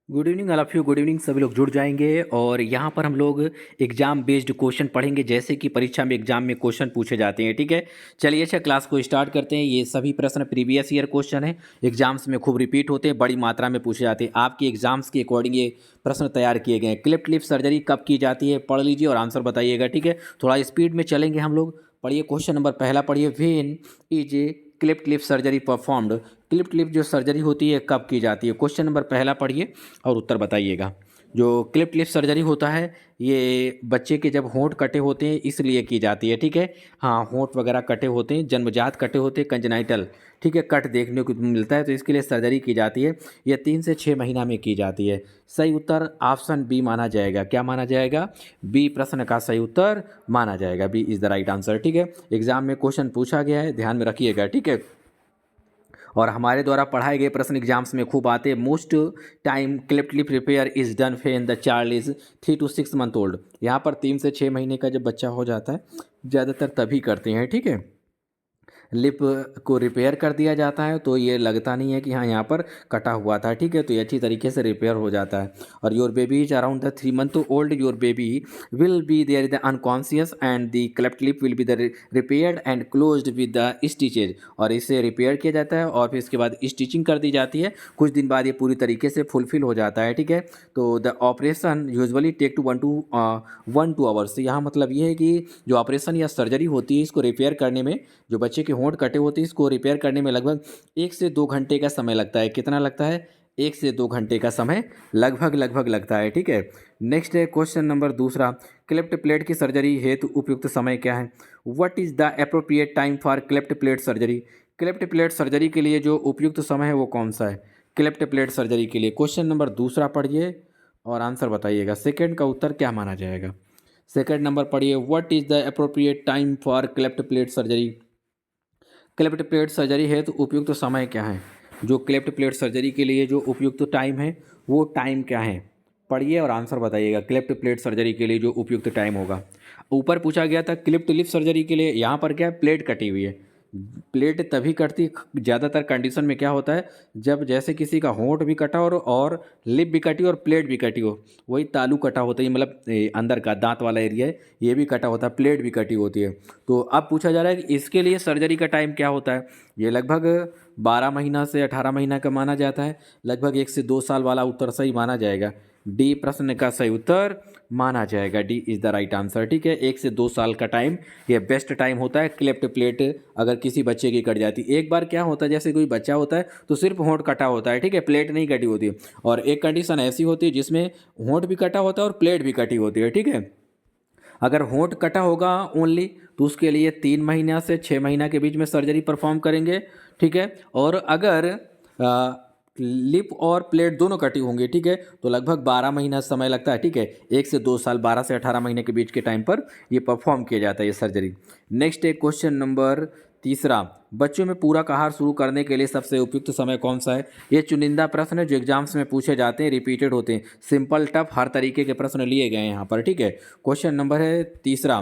Good evening all of you. Good evening. सभी लोग जुड़ जाएंगे और यहाँ पर हम लोग एग्जाम बेस्ड क्वेश्चन पढ़ेंगे, जैसे कि परीक्षा में एग्जाम में क्वेश्चन पूछे जाते हैं। ठीक है, चलिए अच्छा क्लास को स्टार्ट करते हैं। ये सभी प्रश्न प्रीवियस ईयर क्वेश्चन है, एग्जाम्स में खूब रिपीट होते हैं, बड़ी मात्रा में पूछे जाते हैं। आपकी एग्जाम्स के अकॉर्डिंग ये प्रश्न तैयार किए गए हैं। क्लिफ्ट लिप सर्जरी कब की जाती है, पढ़ लीजिए और आंसर बताइएगा। ठीक है, थोड़ा स्पीड में चलेंगे हम लोग। पढ़िए क्वेश्चन नंबर पहला पढ़िए। When is a Clift lip surgery performed. Clift lip जो सर्जरी होती है कब की जाती है, क्वेश्चन नंबर पहला पढ़िए और उत्तर बताइएगा। जो क्लिफ्ट लिप सर्जरी होता है ये बच्चे के जब होंठ कटे होते हैं इसलिए की जाती है। ठीक है, हाँ, होंठ वगैरह कटे होते हैं, जन्मजात कटे होते हैं, कंजनाइटल, ठीक है, कट देखने को मिलता है, तो इसके लिए सर्जरी की जाती है। ये 3 से 6 महीना में की जाती है। सही उत्तर ऑप्शन बी माना जाएगा। क्या माना जाएगा? बी प्रश्न का सही उत्तर माना जाएगा। B is the right answer. ठीक है, एग्जाम में क्वेश्चन पूछा गया है, ध्यान में रखिएगा। ठीक है, और हमारे द्वारा पढ़ाए गए प्रश्न एग्जाम्स में खूब आते हैं। Most time Clift lip repair is done when the child is 3 to 6 month old. यहाँ पर 3 से 6 महीने का जब बच्चा हो जाता है ज़्यादातर तभी करते हैं। ठीक है, लिप को रिपेयर कर दिया जाता है तो ये लगता नहीं है कि हाँ यहाँ पर कटा हुआ था। ठीक है, तो ये अच्छी तरीके से रिपेयर हो जाता है। और your baby is around the 3 month old, your baby will be there is the unconscious and the cleft lip will be the repaired and closed with the stitches. और इसे रिपेयर किया जाता है और फिर इसके बाद स्टिचिंग कर दी जाती है। कुछ दिन बाद ये पूरी तरीके से फुलफिल हो जाता है। ठीक है, तो the operation usually take to 1 to 1 यहाँ मतलब ये है कि जो ऑपरेशन या सर्जरी होती है इसको रिपेयर करने में, जो बच्चे के होंठ कटे होते हैं इसको रिपेयर करने में लगभग 1 से 2 घंटे का समय लगता है। कितना लगता है? 1 से 2 घंटे का समय लगभग लगता है। ठीक है, नेक्स्ट है क्वेश्चन नंबर दूसरा। क्लेफ्ट प्लेट की सर्जरी हेतु उपयुक्त समय क्या है? What is the appropriate time for cleft plate surgery. Cleft plate surgery के लिए जो उपयुक्त समय है वो कौन सा है? क्लेफ्ट प्लेट सर्जरी के लिए क्वेश्चन नंबर दूसरा पढ़िए और आंसर बताइएगा। सेकंड का उत्तर क्या माना जाएगा? सेकंड नंबर पढ़िए। What is the appropriate time for cleft plate surgery. Cleft plate surgery है तो उपयुक्त समय क्या है? जो क्लेफ्ट प्लेट सर्जरी के लिए जो उपयुक्त टाइम है वो टाइम क्या है? पढ़िए और आंसर बताइएगा। क्लेफ्ट प्लेट सर्जरी के लिए जो उपयुक्त टाइम होगा। ऊपर पूछा गया था क्लिफ्ट लिप सर्जरी के लिए, यहाँ पर क्या है? प्लेट कटी हुई है। प्लेट तभी कटती, ज़्यादातर कंडीशन में क्या होता है, जब जैसे किसी का होंठ भी कटा हो और लिप भी कटी हो और प्लेट भी कटी हो। वही तालू कटा होता है, मतलब अंदर का दांत वाला एरिया है ये भी कटा होता है, प्लेट भी कटी होती है। तो अब पूछा जा रहा है कि इसके लिए सर्जरी का टाइम क्या होता है। ये लगभग 12 महीना से 18 महीना का माना जाता है। लगभग 1 से 2 साल वाला उत्तर सही माना जाएगा। डी प्रश्न का सही उत्तर माना जाएगा। D is the right answer. ठीक है, 1 से 2 साल का टाइम ये बेस्ट टाइम होता है। क्लेफ्ट प्लेट अगर किसी बच्चे की कट जाती, एक बार क्या होता है, जैसे कोई बच्चा होता है तो सिर्फ होंठ कटा होता है। ठीक है, प्लेट नहीं कटी होती। और एक कंडीशन ऐसी होती है जिसमें होंठ भी कटा होता है और प्लेट भी कटी होती है। ठीक है, अगर होंठ कटा होगा ओनली तो उसके लिए 3 महीना से 6 महीना के बीच में सर्जरी परफॉर्म करेंगे। ठीक है, और अगर लिप और प्लेट दोनों कटी होंगी, ठीक है, तो लगभग 12 महीना समय लगता है। ठीक है, 1 से 2 साल, 12 से 18 महीने के बीच के टाइम पर ये परफॉर्म किया जाता है ये सर्जरी। नेक्स्ट है क्वेश्चन नंबर तीसरा। बच्चों में पूरक आहार शुरू करने के लिए सबसे उपयुक्त समय कौन सा है? ये चुनिंदा प्रश्न है जो एग्जाम्स में पूछे जाते हैं, रिपीटेड होते हैं। सिंपल टफ हर तरीके के प्रश्न लिए गए हैं यहाँ पर। ठीक है, क्वेश्चन नंबर है तीसरा।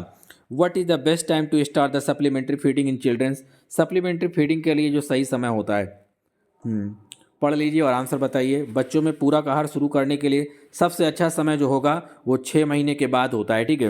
What is the best time to start the supplementary feeding in childrens. Supplementary feeding के लिए जो सही समय होता है, पढ़ लीजिए और आंसर बताइए। बच्चों में पूरक आहार शुरू करने के लिए सबसे अच्छा समय जो होगा वो 6 महीने के बाद होता है। ठीक है,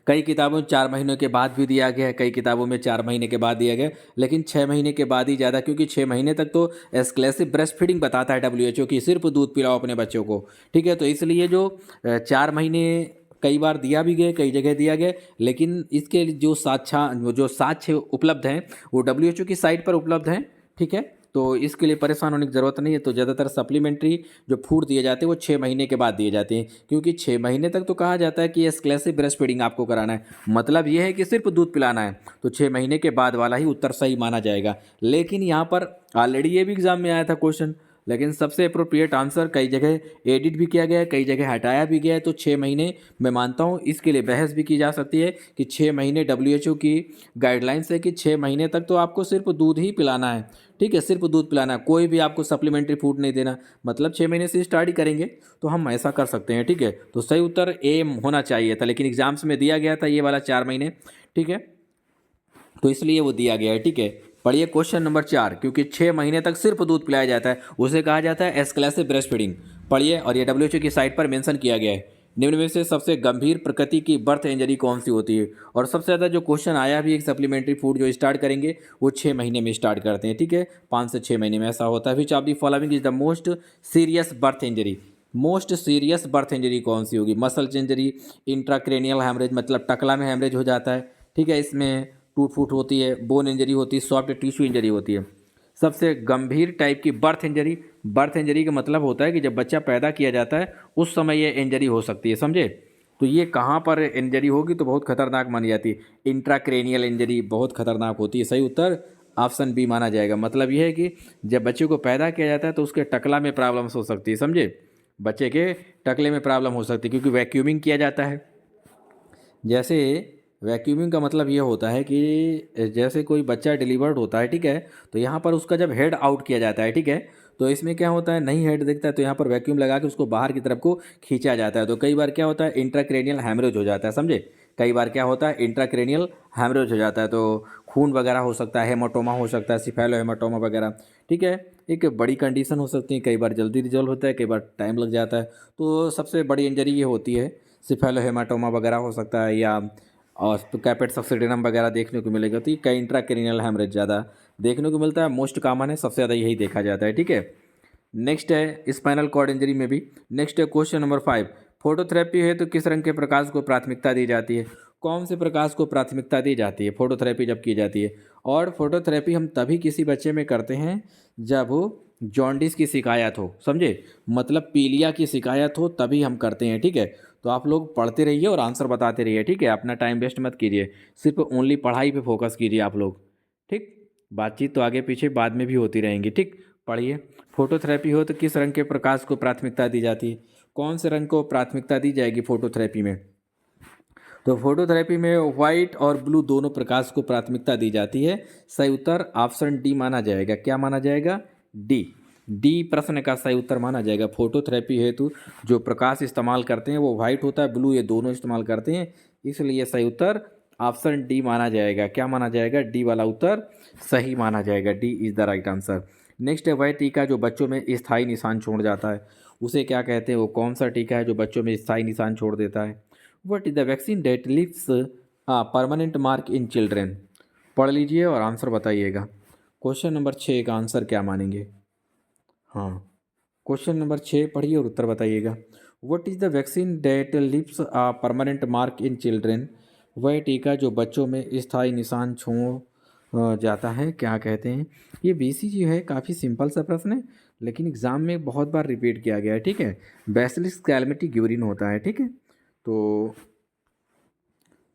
कई किताबों में 4 महीनों के बाद भी दिया गया है, कई किताबों में 4 महीने के बाद दिया गया है, लेकिन 6 महीने के बाद ही ज़्यादा, क्योंकि 6 महीने तक तो एक्सक्लूसिव ब्रेस्ट फीडिंग बताता है WHO की, सिर्फ दूध पिलाओ अपने बच्चों को। ठीक है, तो इसलिए जो 4 महीने कई बार दिया भी गया, कई जगह दिया गया, लेकिन इसके जो साक्ष्य उपलब्ध हैं वो WHO की साइट पर उपलब्ध हैं। ठीक है, तो इसके लिए परेशान होने की ज़रूरत नहीं है। तो ज़्यादातर सप्लीमेंट्री जो फूड दिए जाते हैं वो 6 महीने के बाद दिए जाते हैं, क्योंकि 6 महीने तक तो कहा जाता है कि एक्सक्लूसिव ब्रेस्ट फीडिंग आपको कराना है, मतलब ये है कि सिर्फ दूध पिलाना है, तो 6 महीने के बाद वाला ही उत्तर सही माना जाएगा। लेकिन यहाँ पर ऑलरेडी ये भी एग्जाम में आया था क्वेश्चन, लेकिन सबसे अप्रोप्रिएट आंसर कई जगह एडिट भी किया गया है, कई जगह हटाया भी गया है। तो 6 महीने मैं मानता हूँ, इसके लिए बहस भी की जा सकती है कि 6 महीने WHO की गाइडलाइंस है कि 6 महीने तक तो आपको सिर्फ दूध ही पिलाना है। ठीक है, सिर्फ दूध पिलाना है, कोई भी आपको सप्लीमेंट्री फूड नहीं देना, मतलब 6 महीने से स्टार्ट ही करेंगे तो हम ऐसा कर सकते हैं। ठीक है, तो सही उत्तर ए होना चाहिए था, लेकिन एग्जाम्स में दिया गया था ये वाला 4 महीने। ठीक है, तो इसलिए वो दिया गया है। ठीक है, पढ़िए क्वेश्चन नंबर 4। क्योंकि 6 महीने तक सिर्फ दूध पिलाया जाता है उसे कहा जाता है एक्सक्लूसिव ब्रेस्ट फीडिंग। पढ़िए, और ये WHO की साइट पर मेंशन किया गया है। निम्न में से सबसे गंभीर प्रकृति की बर्थ इंजरी कौन सी होती है? और सबसे ज़्यादा जो क्वेश्चन आया भी, एक सप्लीमेंट्री फूड जो स्टार्ट करेंगे वो 6 महीने में स्टार्ट करते हैं, ठीक है, 5 से 6 महीने में ऐसा होता है। विच of the following is the most serious birth injury? Most serious birth injury कौन सी होगी? मसल इंजरी, इंट्राक्रेनियल हैमरेज मतलब टकला में हैमरेज हो जाता है, ठीक है, इसमें टूट फूट होती है, बोन इंजरी होती है, सॉफ्ट टिश्यू इंजरी होती है। सबसे गंभीर टाइप की बर्थ इंजरी, बर्थ इंजरी का मतलब होता है कि जब बच्चा पैदा किया जाता है उस समय ये इंजरी हो सकती है, समझे? तो ये कहाँ पर इंजरी होगी तो बहुत खतरनाक मानी जाती है? इंट्राक्रेनियल इंजरी बहुत खतरनाक होती है। सही उत्तर ऑप्शन बी माना जाएगा। मतलब ये है कि जब बच्चे को पैदा किया जाता है तो उसके टकला में प्रॉब्लम्स हो सकती है, समझे? बच्चे के टकले में प्रॉब्लम हो सकती है क्योंकि वैक्यूमिंग किया जाता है। जैसे वैक्यूमिंग का मतलब ये होता है कि जैसे कोई बच्चा डिलीवर्ड होता है, ठीक है, तो यहाँ पर उसका जब हेड आउट किया जाता है, ठीक है, तो इसमें क्या होता है, नहीं हेड दिखता है तो यहाँ पर वैक्यूम लगा के उसको बाहर की तरफ को खींचा जाता है। तो कई बार क्या होता है, इंट्राक्रेनियल हैमरेज हो जाता है, समझे? कई बार क्या होता है, इंट्राक्रेनियल हैमरेज हो जाता है, तो खून वगैरह हो सकता है, हेमाटोमा हो सकता है, सिफेलो हेमाटोमा वगैरह, ठीक है, एक बड़ी कंडीशन हो सकती है। कई बार जल्दी रिजॉल्व होता है, कई बार टाइम लग जाता है। तो सबसे बड़ी इंजरी ये होती है, सिफेलो हेमाटोमा वगैरह हो सकता है, या और तो कैपेट सब्सिडेनम वगैरह देखने को मिलेगा। तो ये कई इंट्राक्रेनियल हैमरेज ज़्यादा देखने को मिलता है, मोस्ट कॉमन है, सबसे ज़्यादा यही देखा जाता है, ठीक है। नेक्स्ट है स्पाइनल कॉर्ड इंजरी में भी। नेक्स्ट है क्वेश्चन नंबर 5, फोटोथेरेपी है तो किस रंग के प्रकाश को प्राथमिकता दी जाती है? कौन से प्रकाश को प्राथमिकता दी जाती है फोटोथेरेपी जब की जाती है? और फोटोथेरेपी हम तभी किसी बच्चे में करते हैं जब जॉन्डिस की शिकायत हो, समझे? मतलब पीलिया की शिकायत हो तभी हम करते हैं, ठीक है। तो आप लोग पढ़ते रहिए और आंसर बताते रहिए, ठीक है, अपना टाइम वेस्ट मत कीजिए, सिर्फ ओनली पढ़ाई पे फोकस कीजिए आप लोग, ठीक। बातचीत तो आगे पीछे बाद में भी होती रहेंगी, ठीक। पढ़िए, फोटोथेरेपी हो तो किस रंग के प्रकाश को प्राथमिकता दी जाती है? कौन से रंग को प्राथमिकता दी जाएगी फोटोथेरेपी में? तो फोटोथेरेपी में व्हाइट और ब्लू दोनों प्रकाश को प्राथमिकता दी जाती है। सही उत्तर ऑप्शन डी माना जाएगा। क्या माना जाएगा? डी। डी प्रश्न का सही उत्तर माना जाएगा। फोटोथेरेपी हेतु जो प्रकाश इस्तेमाल करते हैं वो व्हाइट होता है, ब्लू, ये दोनों इस्तेमाल करते हैं, इसलिए सही उत्तर ऑप्शन डी माना जाएगा। क्या माना जाएगा? डी वाला उत्तर सही माना जाएगा। D is the right answer. Next है वह टीका जो बच्चों में स्थायी निशान छोड़ जाता है, उसे क्या कहते हैं? वो कौन सा टीका है जो बच्चों में स्थायी निशान छोड़ देता है? What is the vaccine that leaves permanent mark in children? पढ़ लीजिए और आंसर बताइएगा। क्वेश्चन नंबर 6 का आंसर क्या मानेंगे? हाँ, क्वेश्चन नंबर 6 पढ़िए और उत्तर बताइएगा। What is the vaccine that leaves permanent mark in children? वह टीका जो बच्चों में स्थायी निशान छोड़ जाता है, क्या कहते हैं? ये BCG है, काफ़ी सिंपल सा प्रश्न है, लेकिन एग्ज़ाम में बहुत बार रिपीट किया गया है, ठीक है। बैसिलस कैलमेटी ग्यूरिन होता है, ठीक है। तो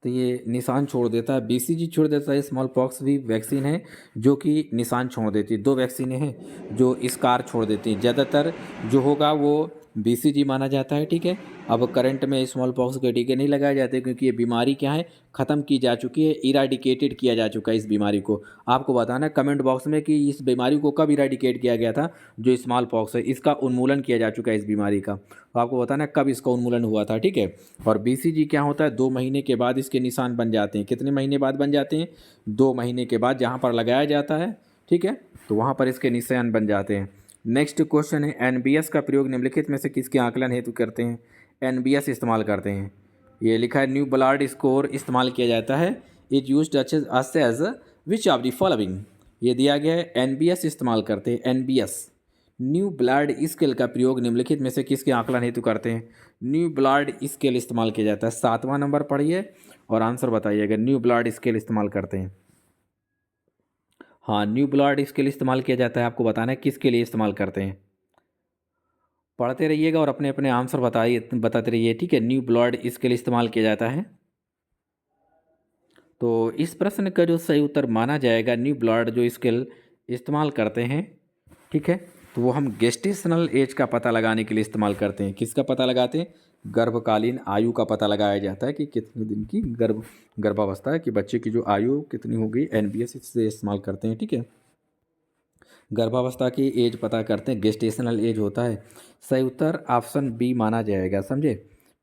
ये निशान छोड़ देता है, BCG छोड़ देता है। स्मॉल पॉक्स भी वैक्सीन है जो कि निशान छोड़ देती है। 2 वैक्सीनें हैं जो स्कार छोड़ देती हैं। ज़्यादातर जो होगा वो BCG माना जाता है, ठीक है। अब करंट में स्मॉल पॉक्स के टीके नहीं लगाए जाते क्योंकि ये बीमारी क्या है, ख़त्म की जा चुकी है, इराडिकेटेड किया जा चुका है इस बीमारी को। आपको बताना कमेंट बॉक्स में कि इस बीमारी को कब इराडिकेट किया गया था। जो स्मॉल पॉक्स है इसका उन्मूलन किया जा चुका है इस बीमारी का, तो आपको बताना कब इसका उन्मूलन हुआ था, ठीक है। और BCG क्या होता है, 2 महीने के बाद इसके निशान बन जाते हैं। कितने महीने बाद बन जाते हैं? 2 महीने के बाद जहाँ पर लगाया जाता है, ठीक है, तो वहाँ पर इसके निशान बन जाते हैं। नेक्स्ट क्वेश्चन है NBS का प्रयोग निम्नलिखित में से किसके आकलन हेतु करते हैं? NBS इस्तेमाल करते हैं, ये लिखा है न्यू ब्लड स्कोर इस्तेमाल किया जाता है। It use as which of the following? ये दिया गया है, NBS इस्तेमाल करते हैं। NBS न्यू ब्लड स्केल का प्रयोग निम्नलिखित में से किसके आकलन हेतु करते हैं? न्यू ब्लड स्केल इस्तेमाल किया जाता है। 7वां नंबर पढ़िए और आंसर बताइएगा। न्यू ब्लड स्केल इस्तेमाल करते हैं। हाँ, न्यू ब्लड स्केल इस्तेमाल किया जाता है। आपको बताना है किसके लिए इस्तेमाल करते हैं। पढ़ते रहिएगा और अपने अपने आंसर बताते रहिए, ठीक है। न्यू ब्लड स्केल इस्तेमाल किया जाता है। तो इस प्रश्न का जो सही उत्तर माना जाएगा, न्यू ब्लड जो स्केल इस्तेमाल करते हैं, ठीक है, तो वो हम गेस्टेशनल एज का पता लगाने के लिए इस्तेमाल करते हैं। किसका पता लगाते हैं? गर्भकालीन आयु का पता लगाया जाता है कि कितने दिन की गर्भावस्था है, कि बच्चे की जो आयु कितनी हो गई, NBS इससे इस्तेमाल करते हैं, ठीक है। गर्भावस्था की एज पता करते हैं, गेस्टेशनल एज होता है। सही उत्तर ऑप्शन बी माना जाएगा, समझे?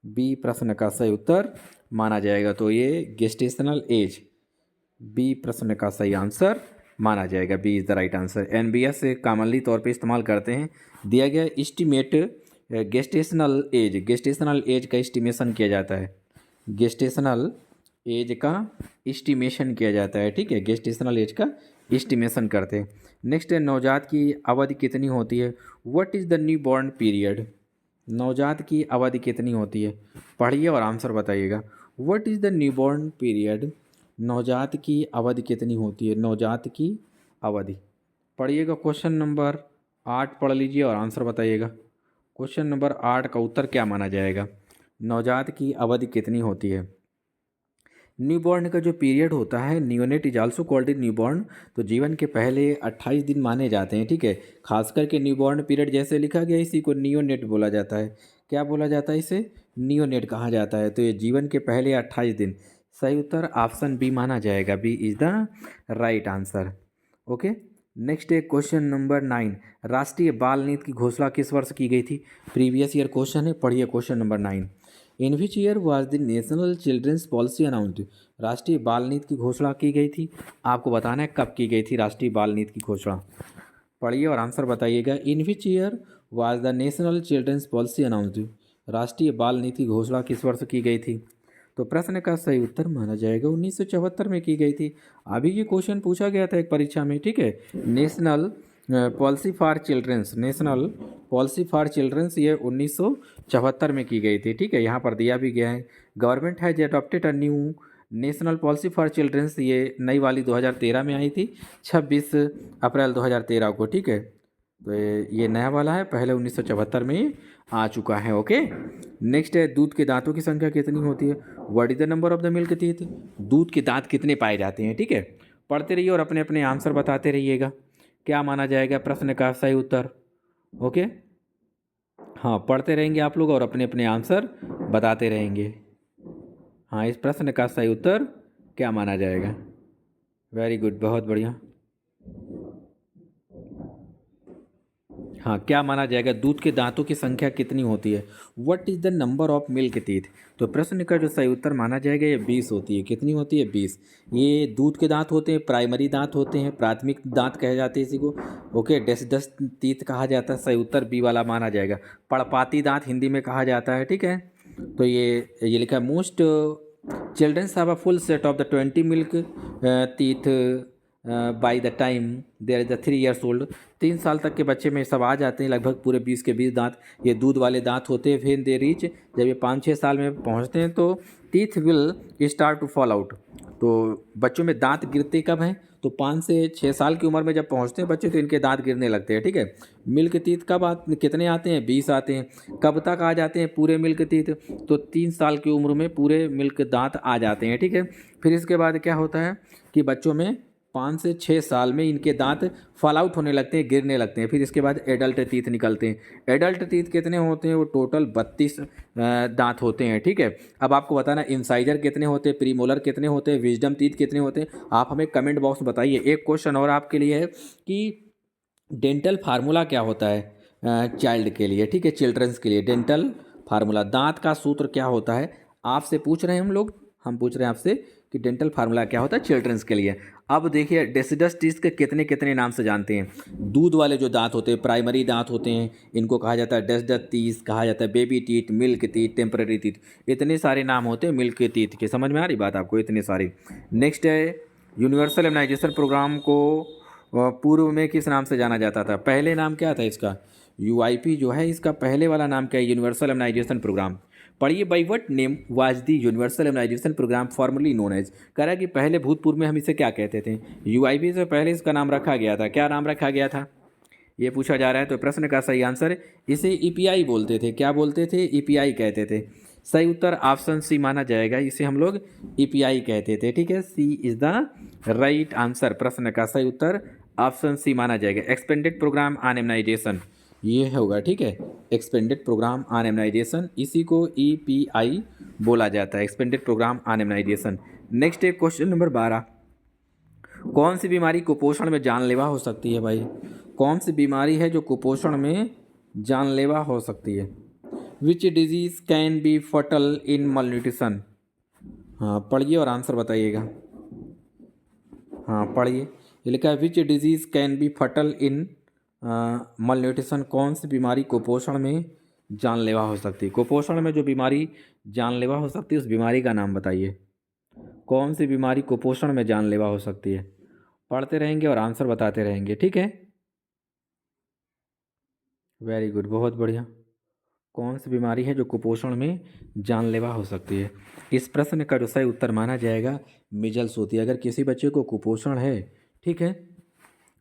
बी प्रश्न का सही उत्तर माना जाएगा। तो ये गेस्टेशनल एज, बी प्रश्न का सही आंसर माना जाएगा। B is the right answer. NBS commonly तौर पे इस्तेमाल करते हैं। दिया गया एस्टीमेट गेस्टेशनल एज का एस्टिमेशन किया जाता है। गेस्टेशनल एज का एस्टिमेशन किया जाता है, ठीक है, गेस्टेशनल एज का एस्टिमेशन करते हैं। नेक्स्ट है नवजात की अवधि कितनी होती है। What is the new born period. नवजात की अवधि कितनी होती है, पढ़िए और आंसर बताइएगा। What is the new born period. नवजात की अवधि कितनी होती है, नवजात की अवधि। पढ़िएगा क्वेश्चन नंबर 8 पढ़ लीजिए और आंसर बताइएगा। क्वेश्चन नंबर 8 का उत्तर क्या माना जाएगा, नवजात की अवधि कितनी होती है। न्यूबॉर्न का जो पीरियड होता है, neonate is also called in newborn, तो जीवन के पहले 28 दिन माने जाते हैं, ठीक है। खास करके न्यूबॉर्न पीरियड जैसे लिखा गया इसी को नियोनेट बोला जाता है। क्या बोला जाता है इसे, नियोनेट कहा जाता है। तो ये जीवन के पहले 28 दिन। सही उत्तर ऑप्शन बी माना जाएगा, B is the right answer. Okay, next है क्वेश्चन नंबर 9। राष्ट्रीय बाल नीति की घोषणा किस वर्ष की गई थी। प्रीवियस ईयर क्वेश्चन है, पढ़िए question number 9। In which year was the national children's policy announced. राष्ट्रीय बाल नीति की घोषणा की गई थी, आपको बताना है कब की गई थी राष्ट्रीय बाल नीति की घोषणा। पढ़िए और आंसर बताइएगा। In which year was the national children's policy announced. राष्ट्रीय बाल नीति की घोषणा किस वर्ष की गई थी। तो प्रश्न का सही उत्तर माना जाएगा 1974 में की गई थी। अभी ये क्वेश्चन पूछा गया था एक परीक्षा में, ठीक है। National policy for childrens, national policy for childrens ये 1974 में की गई थी, ठीक है। यहाँ पर दिया भी गया है। Government has adopted a new national policy for childrens, ये नई वाली 2013 में आई थी, 26 अप्रैल 2013 को, ठीक है। तो ये नया वाला है, पहले 1974 में ही आ चुका है। ओके, नेक्स्ट है दूध के दांतों की संख्या कितनी होती है। What is the number of the milk teeth. दूध के दांत कितने पाए जाते हैं, ठीक है। पढ़ते रहिए और अपने अपने आंसर बताते रहिएगा। क्या माना जाएगा प्रश्न का सही उत्तर। ओके, हाँ, पढ़ते रहेंगे आप लोग और अपने अपने आंसर बताते रहेंगे। हाँ, इस प्रश्न का सही उत्तर क्या माना जाएगा। वेरी गुड, बहुत बढ़िया। हाँ, क्या माना जाएगा, दूध के दांतों की संख्या कितनी होती है। What is the number of milk teeth. तो प्रश्न का जो सही उत्तर माना जाएगा ये 20 होती है। कितनी होती है, 20। ये दूध के दांत होते हैं, प्राइमरी दांत होते हैं, प्राथमिक दांत कहे जाते हैं इसी को। ओके, डेसिडस टीथ कहा जाता है, सही उत्तर बी वाला माना जाएगा। पड़पाती दांत हिंदी में कहा जाता है, ठीक है। तो ये लिखा है most childrens have a full set of the 20 milk teeth by the time there is the 3 years old. 3 साल तक के बच्चे में सब आ जाते हैं, लगभग पूरे 20 के 20 दांत ये दूध वाले दांत होते हैं। फिर दे रीच, जब ये 5-6 साल में पहुंचते हैं तो teeth will start to fall out. तो बच्चों में दांत गिरते कब हैं, तो 5 से 6 साल की उम्र में जब पहुंचते हैं बच्चे तो इनके दांत गिरने लगते हैं, ठीक है। मिल्क टीथ कब कितने आते हैं, 20 आते हैं। कब तक आ जाते हैं पूरे मिल्क टीथ, तो 3 साल की उम्र में पूरे मिल्क दांत आ जाते हैं, ठीक है। फिर इसके बाद क्या होता है कि बच्चों में 5 से 6 साल में इनके दांत फॉल आउट होने लगते हैं, गिरने लगते हैं। फिर इसके बाद एडल्ट टीथ निकलते हैं। एडल्ट टीथ कितने होते हैं, वो टोटल 32 दांत होते हैं, ठीक है। अब आपको बताना इंसाइजर कितने होते हैं, प्रीमोलर कितने होते हैं, विजडम टीथ कितने होते हैं, आप हमें कमेंट बॉक्स में बताइए। एक क्वेश्चन और आपके लिए है कि डेंटल फार्मूला क्या होता है चाइल्ड के लिए, ठीक है, चिल्ड्रंस के लिए। डेंटल फार्मूला, दांत का सूत्र क्या होता है, आपसे पूछ रहे हैं हम पूछ रहे हैं आपसे कि डेंटल फार्मूला क्या होता है चिल्ड्रंस के लिए। अब देखिए डेसिडस टीथ के कितने कितने नाम से जानते हैं। दूध वाले जो दांत होते हैं, प्राइमरी दांत होते हैं, इनको कहा जाता है डेसिडस टीथ, कहा जाता है baby teeth, milk teeth, temporary teeth. इतने सारे नाम होते हैं मिल्क टीथ के, समझ में आ रही बात आपको, इतने सारे। नेक्स्ट है यूनिवर्सल इम्यूनाइजेशन प्रोग्राम को पूर्व में किस नाम से जाना जाता था। पहले नाम क्या था इसका, यूआईपी जो है इसका पहले वाला नाम क्या है, यूनिवर्सल इम्यूनाइजेशन प्रोग्राम। पढ़िए, by what name was the universal immunisation programme formerly known as. कह रहा है कि पहले भूतपूर्व में हम इसे क्या कहते थे, यूआईपी से पहले इसका नाम रखा गया था, क्या नाम रखा गया था ये पूछा जा रहा है। तो प्रश्न का सही आंसर इसे ईपीआई बोलते थे। क्या बोलते थे, ईपीआई कहते थे। सही उत्तर ऑप्शन सी माना जाएगा, इसे हम लोग ईपीआई कहते थे, ठीक है। सी इज द राइट आंसर। प्रश्न का सही उत्तर ऑप्शन सी माना जाएगा। एक्सपेंडेड प्रोग्राम ऑन इम्यूनाइजेशन ये होगा, ठीक है। एक्सपेंडेड प्रोग्राम ऑन इम्यूनाइजेशन, इसी को ईपीआई बोला जाता है, expanded programme on immunisation. Next है क्वेश्चन नंबर 12। कौन सी बीमारी कुपोषण में जानलेवा हो सकती है भाई। कौन सी बीमारी है जो कुपोषण में जानलेवा हो सकती है। विच डिजीज कैन बी फटल इन मलन्यूट्रिशन। हाँ, पढ़िए और आंसर बताइएगा। हाँ, पढ़िए, ये लिखा है विच डिजीज कैन बी फटल इन मलन्यूट्रिशन। कौन सी बीमारी कुपोषण में जानलेवा हो सकती है। कुपोषण में जो बीमारी जानलेवा हो सकती है उस बीमारी का नाम बताइए। कौन सी बीमारी कुपोषण में जानलेवा हो सकती है? पढ़ते रहेंगे और आंसर बताते रहेंगे, ठीक है। वेरी गुड, बहुत बढ़िया। कौन सी बीमारी है जो कुपोषण में जानलेवा हो सकती है? इस प्रश्न का जो सही उत्तर माना जाएगा मिजल्स होती है। अगर किसी बच्चे को कुपोषण है, ठीक है,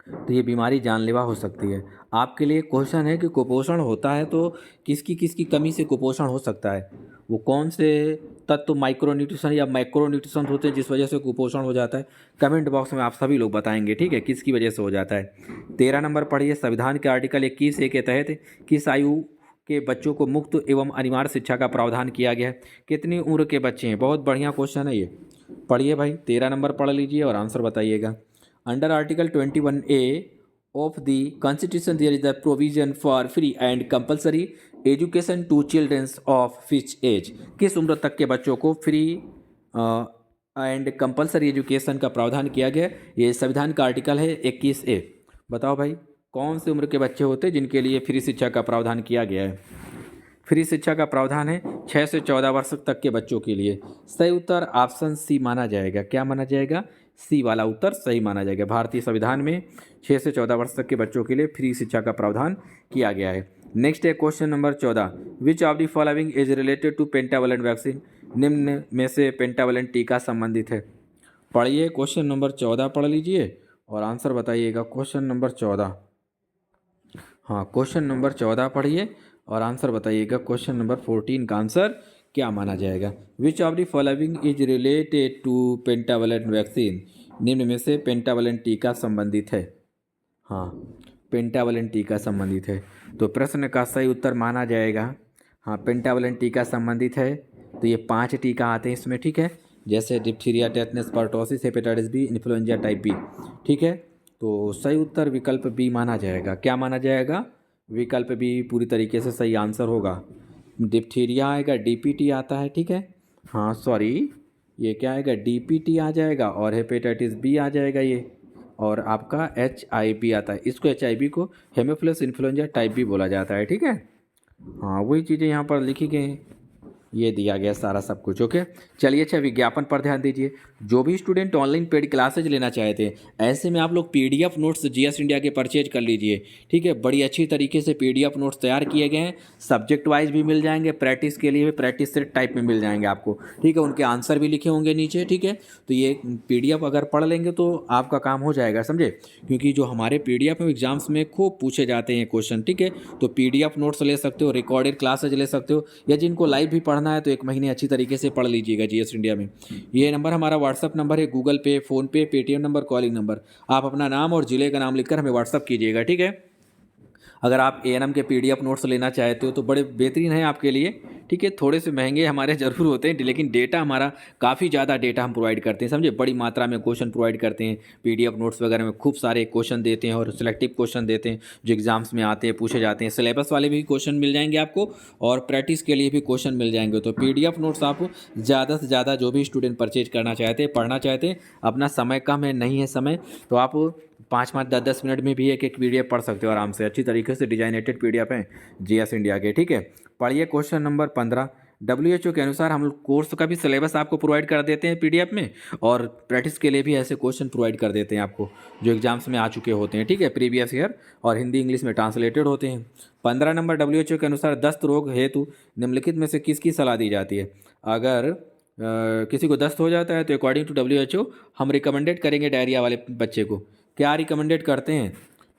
तो ये बीमारी जानलेवा हो सकती है। आपके लिए क्वेश्चन है कि कुपोषण होता है तो किसकी किसकी कमी से कुपोषण हो सकता है? वो कौन से तत्व माइक्रो न्यूट्रिशन या मैक्रो न्यूट्रिशन होते हैं जिस वजह से कुपोषण हो जाता है? कमेंट बॉक्स में आप सभी लोग बताएंगे, ठीक है, किसकी वजह से हो जाता है। 13 नंबर पढ़िए। संविधान के आर्टिकल 21A के तहत किस आयु के बच्चों को मुफ्त एवं अनिवार्य शिक्षा का प्रावधान किया गया है? कितनी उम्र के बच्चे हैं? बहुत बढ़िया क्वेश्चन है ये। पढ़िए भाई, 13 नंबर पढ़ लीजिए और आंसर बताइएगा। Under Article 21A of the Constitution, there is a provision for free and compulsory education to children of which age? किस उम्र तक के बच्चों को फ्री एंड कंपलसरी एजुकेशन का प्रावधान किया गया? ये संविधान का आर्टिकल है 21A। बताओ भाई, कौन सी उम्र के बच्चे होते हैं जिनके लिए फ्री शिक्षा का प्रावधान किया गया है? फ्री शिक्षा का प्रावधान है 6 से 14 वर्ष तक के बच्चों के लिए। सही उत्तर ऑप्शन सी माना जाएगा। क्या माना जाएगा? सी वाला उत्तर सही माना जाएगा। भारतीय संविधान में 6 से 14 वर्ष तक के बच्चों के लिए फ्री शिक्षा का प्रावधान किया गया है। नेक्स्ट है question number 14। Which of the following is related to pentavalent vaccine? निम्न में से पेंटावलेंट टीका संबंधित है। पढ़िए, क्वेश्चन नंबर 14 पढ़ लीजिए और आंसर बताइएगा। क्वेश्चन नंबर 14, हाँ, क्वेश्चन नंबर 14 पढ़िए और आंसर बताइएगा। क्वेश्चन नंबर 14 का आंसर क्या माना जाएगा? Which of the following is related to pentavalent vaccine? निम्न में से पेंटावलेंट टीका संबंधित है। हाँ, पेंटावलेंट टीका संबंधित है, तो प्रश्न का सही उत्तर माना जाएगा हाँ, पेंटावलेंट टीका संबंधित है। तो ये 5 टीका आते हैं इसमें, ठीक है, जैसे diphtheria, tetanus, pertussis, hepatitis B, influenza type B, ठीक है। तो सही उत्तर विकल्प बी माना जाएगा। क्या माना जाएगा? विकल्प बी पूरी तरीके से सही आंसर होगा। डिप्थीरिया आएगा, डीपीटी आता है, ठीक है, हाँ सॉरी, ये क्या आएगा? डीपीटी आ जाएगा और हेपेटाइटिस बी आ जाएगा ये, और आपका HIV आता है। इसको HIV को हेमोफिलस इन्फ्लुएंजा टाइप बी बोला जाता है, ठीक है। हाँ, वही चीज़ें यहाँ पर लिखी गई हैं, ये दिया गया सारा सब कुछ। ओके, चलिए अच्छा, विज्ञापन पर ध्यान दीजिए। जो भी स्टूडेंट ऑनलाइन पेड क्लासेज लेना चाहते हैं, ऐसे में आप लोग PDF नोट्स GS इंडिया के परचेज कर लीजिए, ठीक है। बड़ी अच्छी तरीके से PDF नोट्स तैयार किए गए हैं, सब्जेक्ट वाइज भी मिल जाएंगे, प्रैक्टिस के लिए भी प्रैक्टिस सेट टाइप में मिल जाएंगे आपको, ठीक है। उनके आंसर भी लिखे होंगे नीचे, ठीक है। तो ये PDF अगर पढ़ लेंगे तो आपका काम हो जाएगा, समझे, क्योंकि जो हमारे PDF में एग्जाम्स में खूब पूछे जाते हैं क्वेश्चन, ठीक है। तो PDF नोट्स ले सकते हो, रिकॉर्डेड क्लासेज ले सकते हो, या जिनको लाइव भी पढ़ना है तो 1 महीने अच्छी तरीके से पढ़ लीजिएगा GS इंडिया में। ये नंबर हमारा व्हाट्सअप नंबर है, गूगल पे, PhonePe, Paytm number, calling number. आप अपना नाम और ज़िले का नाम लिखकर हमें व्हाट्सअप कीजिएगा, ठीक है। अगर आप A&M के PDF नोट्स लेना चाहते हो तो बड़े बेहतरीन हैं आपके लिए, ठीक है। थोड़े से महंगे हमारे ज़रूर होते हैं, लेकिन डेटा हमारा काफ़ी ज़्यादा डेटा हम प्रोवाइड करते हैं, समझे, बड़ी मात्रा में क्वेश्चन प्रोवाइड करते हैं। PDF नोट्स वगैरह में खूब सारे क्वेश्चन देते हैं और सिलेक्टिव क्वेश्चन देते हैं जो एग्जाम्स में आते हैं, पूछे जाते हैं। सिलेबस वाले भी क्वेश्चन मिल जाएंगे आपको और प्रैक्टिस के लिए भी क्वेश्चन मिल जाएंगे। तो PDF नोट्स आप ज़्यादा से ज़्यादा जो भी स्टूडेंट परचेज करना चाहते हैं, पढ़ना चाहते हैं, अपना समय कम है, नहीं है समय, तो आप 5-5, 10-10 मिनट में भी एक PDF पढ़ सकते हो आराम से। अच्छी तरीके से डिजाइनेटेड PDF हैं GS इंडिया के, ठीक है। पढ़िए क्वेश्चन नंबर 15। WHO के अनुसार हम कोर्स का भी सिलेबस आपको प्रोवाइड कर देते हैं PDF में, और प्रैक्टिस के लिए भी ऐसे क्वेश्चन प्रोवाइड कर देते हैं आपको जो एग्जाम्स में आ चुके होते हैं, ठीक है, प्रीवियस ईयर, और हिंदी इंग्लिश में ट्रांसलेटेड होते हैं। 15 नंबर, WHO के अनुसार दस्त रोग हेतु निम्नलिखित में से किसकी सलाह दी जाती है? अगर किसी को दस्त हो जाता है तो अकॉर्डिंग टू WHO हम रिकमेंडेड करेंगे डायरिया वाले बच्चे को, क्या रिकमेंडेड करते हैं?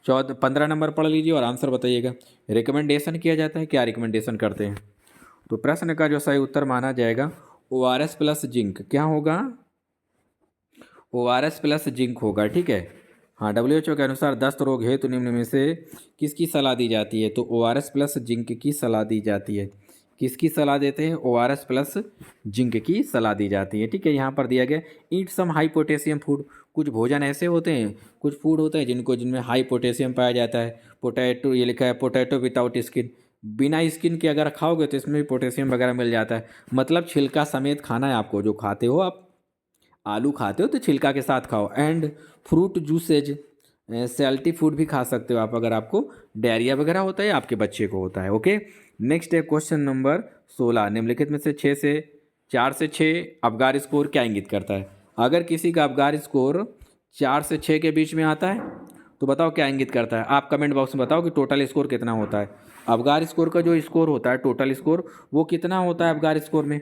15 नंबर पढ़ लीजिए और आंसर बताइएगा। रिकमेंडेशन किया जाता है, क्या रिकमेंडेशन करते हैं? तो प्रश्न का जो सही उत्तर माना जाएगा ORS प्लस जिंक। क्या होगा? ORS प्लस जिंक होगा, ठीक है। हाँ, WHO के अनुसार दस्त रोग हेतु निम्न में से किसकी सलाह दी जाती है? तो ORS प्लस जिंक की सलाह दी जाती है। किसकी सलाह देते हैं? ORS प्लस जिंक की सलाह दी जाती है, ठीक है। यहाँ पर दिया गया ईट सम हाई पोटेशियम फूड। कुछ भोजन ऐसे होते हैं, कुछ फूड होते हैं जिनमें हाई पोटेशियम पाया जाता है। पोटैटो, ये लिखा है पोटैटो विदाउट स्किन, बिना स्किन के अगर खाओगे तो इसमें भी पोटेशियम वगैरह मिल जाता है। मतलब छिलका समेत खाना है आपको। जो खाते हो आप, आलू खाते हो तो छिलका के साथ खाओ। एंड फ्रूट जूसेज सैल्टी फूड भी खा सकते हो आप अगर आपको डायरिया वगैरह होता है या आपके बच्चे को होता है। ओके, नेक्स्ट है क्वेश्चन नंबर 16, निम्नलिखित में से 4 से 6 अबगार स्कोर क्या इंगित करता है? अगर किसी का अबगार स्कोर 4 से 6 के बीच में आता है तो बताओ क्या इंगित करता है? आप कमेंट बॉक्स में बताओ कि टोटल स्कोर कितना होता है। अबगार स्कोर का जो स्कोर होता है टोटल स्कोर वो कितना होता है अबगार स्कोर में?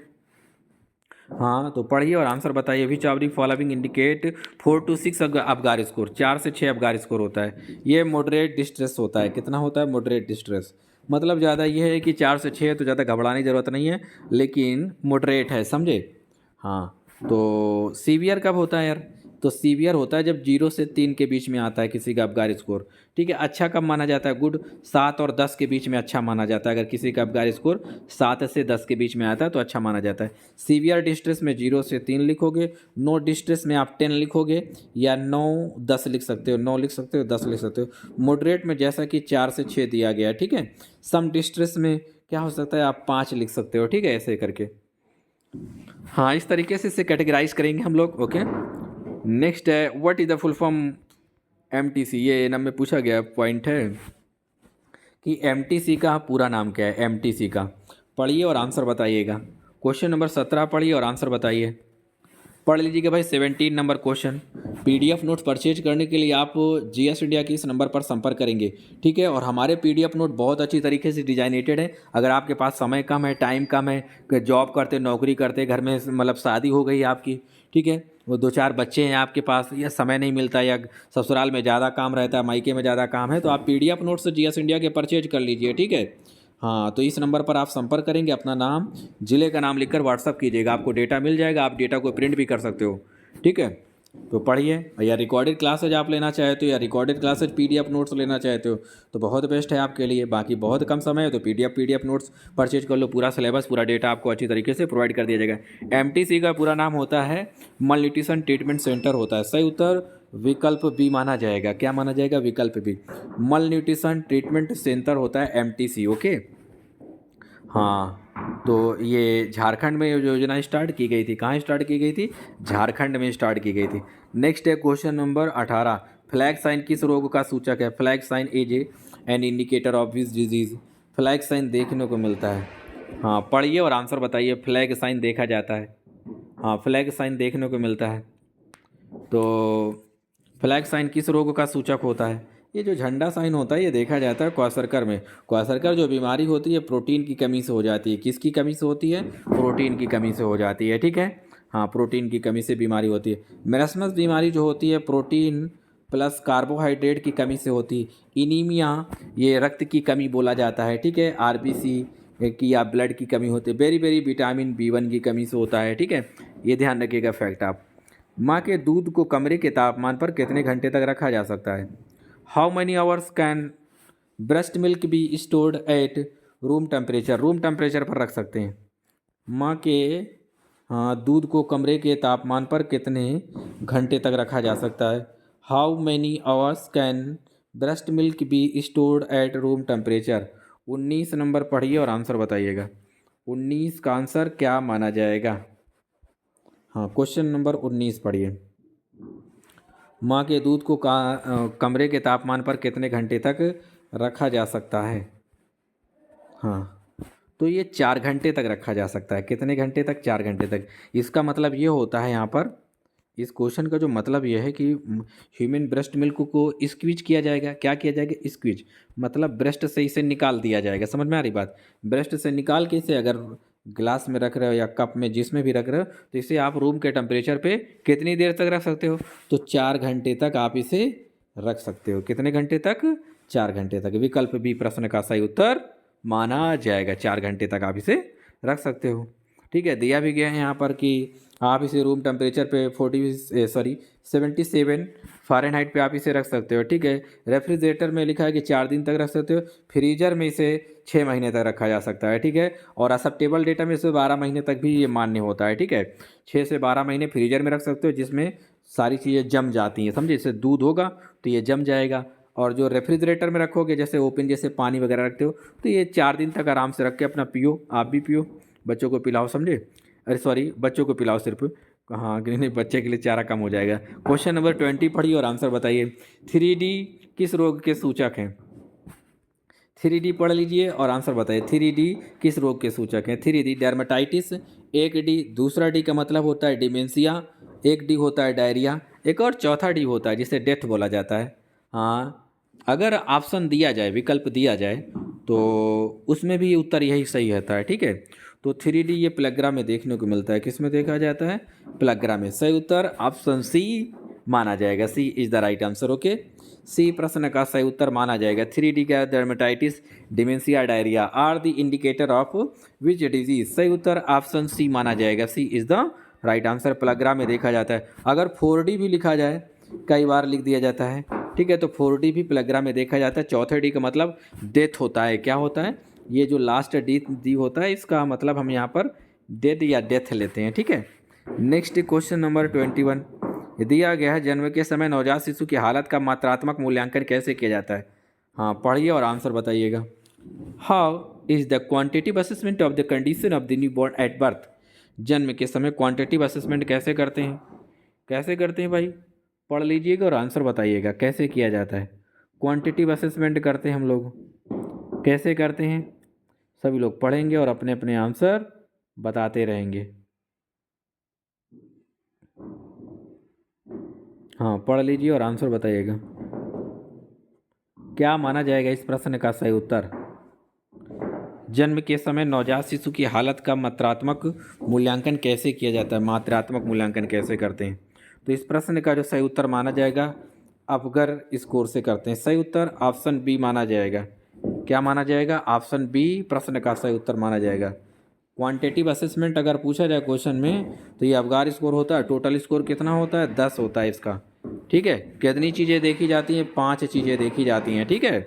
हाँ, तो पढ़िए और आंसर बताइए। विच of the following indicate 4 to 6 Apgar score, 4 से 6 अबगार स्कोर होता है। ये मॉडरेट डिस्ट्रेस होता है। कितना होता है? Moderate distress. मतलब ज़्यादा ये है कि 4 से 6 तो ज़्यादा घबराने की ज़रूरत नहीं है, लेकिन मॉडरेट है, समझे? हाँ, तो सीवियर कब होता है यार? तो सीवियर होता है जब 0 से 3 के बीच में आता है किसी का अबगार स्कोर। ठीक है, अच्छा कब माना जाता है? गुड 7 और 10 के बीच में अच्छा माना जाता है। अगर किसी का अबगार स्कोर 7 से 10 के बीच में आता है तो अच्छा माना जाता है। सीवियर डिस्ट्रेस में 0 से 3 लिखोगे, नो डिस्ट्रेस में आप 10 लिखोगे, या 9-10 लिख सकते हो, 9 लिख सकते हो, 10 लिख सकते हो। मॉडरेट में जैसा कि 4 से 6 दिया गया है, ठीक है। सम डिस्ट्रेस में क्या हो सकता है? आप 5 लिख सकते हो, ठीक है, ऐसे करके। हाँ, इस तरीके से इसे कैटेगराइज करेंगे हम लोग। ओके, नेक्स्ट है what is the full form MTC. ये नाम में पूछा गया पॉइंट है कि एमटीसी का पूरा नाम क्या है? एमटीसी का पढ़िए और आंसर बताइएगा। क्वेश्चन नंबर 17 पढ़िए और आंसर बताइए। पढ़ लीजिएगा भाई। 17 number question. PDF notes purchase करने के लिए आप जीएस इंडिया के इस नंबर पर संपर्क करेंगे, ठीक है। और हमारे पीडीएफ नोट बहुत अच्छी तरीके से डिजाइनेटेड है। अगर आपके पास समय कम है, टाइम कम है, जॉब करते, नौकरी करते, घर में मतलब शादी हो गई आपकी, ठीक है, वो 2-4 बच्चे हैं आपके पास, या समय नहीं मिलता, या ससुराल में ज़्यादा काम रहता है, मायके में ज़्यादा काम है, तो आप पीडीएफ नोट्स जीएस इंडिया के परचेज कर लीजिए, ठीक है। हाँ, तो इस नंबर पर आप संपर्क करेंगे, अपना नाम, ज़िले का नाम लिखकर व्हाट्सअप कीजिएगा, आपको डेटा मिल जाएगा। आप डेटा को प्रिंट भी कर सकते हो, ठीक है। तो पढ़िए, या रिकॉर्डेड क्लासेज आप लेना चाहते हो, या रिकॉर्डेड क्लासेज पीडीएफ नोट्स लेना चाहते हो तो बहुत बेस्ट है आपके लिए। बाकी बहुत कम समय है तो पीडीएफ नोट्स परचेज कर लो। पूरा सिलेबस, पूरा डेटा आपको अच्छी तरीके से प्रोवाइड कर दिया जाएगा। एमटीसी का पूरा नाम होता है मल न्यूट्रिशन ट्रीटमेंट सेंटर होता है। सही उत्तर विकल्प बी माना जाएगा। क्या माना जाएगा? विकल्प बी। मल न्यूट्रिशन ट्रीटमेंट सेंटर होता है एमटीसी। ओके, हाँ, तो ये झारखंड में योजना स्टार्ट की गई थी। कहाँ स्टार्ट की गई थी? झारखंड में स्टार्ट की गई थी। नेक्स्ट है क्वेश्चन नंबर 18, फ्लैग साइन किस रोग का सूचक है? Flag sign is an indicator of which disease. Flag sign देखने को मिलता है। हाँ, पढ़िए और आंसर बताइए। फ्लैग साइन देखा जाता है। हाँ, फ्लैग साइन देखने को मिलता है। तो फ्लैग साइन किस रोग का सूचक होता है? ये जो झंडा साइन होता है ये देखा जाता है क्वाशरकर में। क्वाशरकर जो बीमारी होती है प्रोटीन की कमी से हो जाती है। किसकी कमी से होती है? प्रोटीन की कमी से हो जाती है, ठीक है। हाँ, प्रोटीन की कमी से बीमारी होती है। मेरस्मस बीमारी जो होती है प्रोटीन प्लस कार्बोहाइड्रेट की कमी से होती है। इनीमिया ये रक्त की कमी बोला जाता है, ठीक है। आरबीसी की या ब्लड की कमी होती है। बेरी बेरी विटामिन B1 की कमी से होता है, ठीक है। ये ध्यान रखिएगा फैक्ट आप। माँ के दूध को कमरे के तापमान पर कितने घंटे तक रखा जा सकता है? How many hours can breast milk be stored at room temperature. Room temperature पर रख सकते हैं। माँ के दूध को कमरे के तापमान पर कितने घंटे तक रखा जा सकता है? How many hours can breast milk be stored at room temperature. 19 number पढ़िए और आंसर बताइएगा। 19 का आंसर क्या माना जाएगा? हाँ, क्वेश्चन नंबर 19 पढ़िए। माँ के दूध को कमरे के तापमान पर कितने घंटे तक रखा जा सकता है? हाँ, तो ये 4 घंटे तक रखा जा सकता है। कितने घंटे तक? 4 घंटे तक। इसका मतलब ये होता है यहाँ पर, इस क्वेश्चन का जो मतलब ये है कि ह्यूमन ब्रेस्ट मिल्क को स्क्वीज किया जाएगा। क्या किया जाएगा? स्क्वीज, मतलब ब्रेस्ट से इसे निकाल दिया जाएगा। समझ में आ रही बात? ब्रेस्ट से निकाल के इसे अगर ग्लास में रख रहे हो या कप में जिसमें भी रख रहे हो तो इसे आप रूम के टेम्परेचर पे कितनी देर तक रख सकते हो? तो 4 घंटे तक आप इसे रख सकते हो। कितने घंटे तक? 4 घंटे तक। विकल्प बी प्रश्न का सही उत्तर माना जाएगा। 4 घंटे तक आप इसे रख सकते हो, ठीक है। दिया भी गया है यहाँ पर कि आप इसे रूम टेम्परेचर पे 77 फ़ारेनहाइट पे आप इसे रख सकते हो, ठीक है। रेफ्रिजरेटर में लिखा है कि 4 दिन तक रख सकते हो। फ्रीजर में इसे 6 महीने तक रखा जा सकता है, ठीक है। और एक्सेप्टेबल डेटा में इसे 12 महीने तक भी ये मान्य होता है, ठीक है। 6 से 12 महीने फ्रीजर में रख सकते हो जिसमें सारी चीज़ें जम जाती हैं, समझे। जैसे दूध होगा तो ये जम जाएगा। और जो रेफ्रिजरेटर में रखोगे जैसे ओपन जैसे पानी वगैरह रखते हो तो ये 4 दिन तक आराम से रख के अपना पियो, आप भी पियो, बच्चों को पिलाओ, समझे। अरे सॉरी, बच्चों को पिलाओ सिर्फ, हाँ कि नहीं, बच्चे के लिए चारा कम हो जाएगा। क्वेश्चन नंबर 20 पढ़िए और आंसर बताइए। 3D किस रोग के सूचक हैं? 3D पढ़ लीजिए और आंसर बताइए। 3D किस रोग के सूचक हैं? 3D डर्मेटाइटिस, एक डी, दूसरा डी का मतलब होता है डिमेंशिया, एक डी होता है डायरिया, एक और चौथा डी होता है जिसे डेथ बोला जाता है। हाँ, अगर ऑप्शन दिया जाए, विकल्प दिया जाए, तो उसमें भी उत्तर यही सही रहता है। ठीक है, तो 3D ये प्लेग्रा में देखने को मिलता है। किस में देखा जाता है? प्लेग्रा में। सही उत्तर ऑप्शन सी माना जाएगा। C is the right answer. Okay, C प्रश्न का सही उत्तर माना जाएगा। 3D का dermatitis, dementia, diarrhoea are the indicator of which disease. सही उत्तर ऑप्शन सी माना जाएगा। C is the right answer. Pellagra में देखा जाता है। अगर 4D भी लिखा जाए, कई बार लिख दिया जाता है, ठीक है, तो 4D भी प्लेग्रा में देखा जाता है। चौथे डी का मतलब डेथ होता है। क्या होता है? ये जो लास्ट डी होता है, इसका मतलब हम यहाँ पर डेथ या डेथ लेते हैं। ठीक है, नेक्स्ट क्वेश्चन नंबर 21 दिया गया है, जन्म के समय नवजात शिशु की हालत का मात्रात्मक मूल्यांकन कैसे किया जाता है? हाँ, पढ़िए और आंसर बताइएगा। How is the quantitative assessment of the condition of the new born at birth. जन्म के समय क्वांटिटिव असेसमेंट कैसे करते हैं? कैसे करते हैं भाई? पढ़ लीजिएगा और आंसर बताइएगा कैसे किया जाता है। क्वांटिटिव असेसमेंट करते हैं हम लोग, कैसे करते हैं? सभी लोग पढ़ेंगे और अपने अपने आंसर बताते रहेंगे। हाँ, पढ़ लीजिए और आंसर बताइएगा। क्या माना जाएगा इस प्रश्न का सही उत्तर? जन्म के समय नवजात शिशु की हालत का मात्रात्मक मूल्यांकन कैसे किया जाता है? मात्रात्मक मूल्यांकन कैसे करते हैं? तो इस प्रश्न का जो सही उत्तर माना जाएगा, अपगर स्कोर से करते हैं। सही उत्तर ऑप्शन बी माना जाएगा। क्या माना जाएगा? ऑप्शन बी प्रश्न का सही उत्तर माना जाएगा। क्वांटिटिव असेसमेंट अगर पूछा जाए क्वेश्चन में, तो ये अवगार स्कोर होता है। टोटल स्कोर कितना होता है? 10 होता है इसका। ठीक है, कितनी चीज़ें देखी जाती हैं? 5 चीज़ें देखी जाती हैं। ठीक है,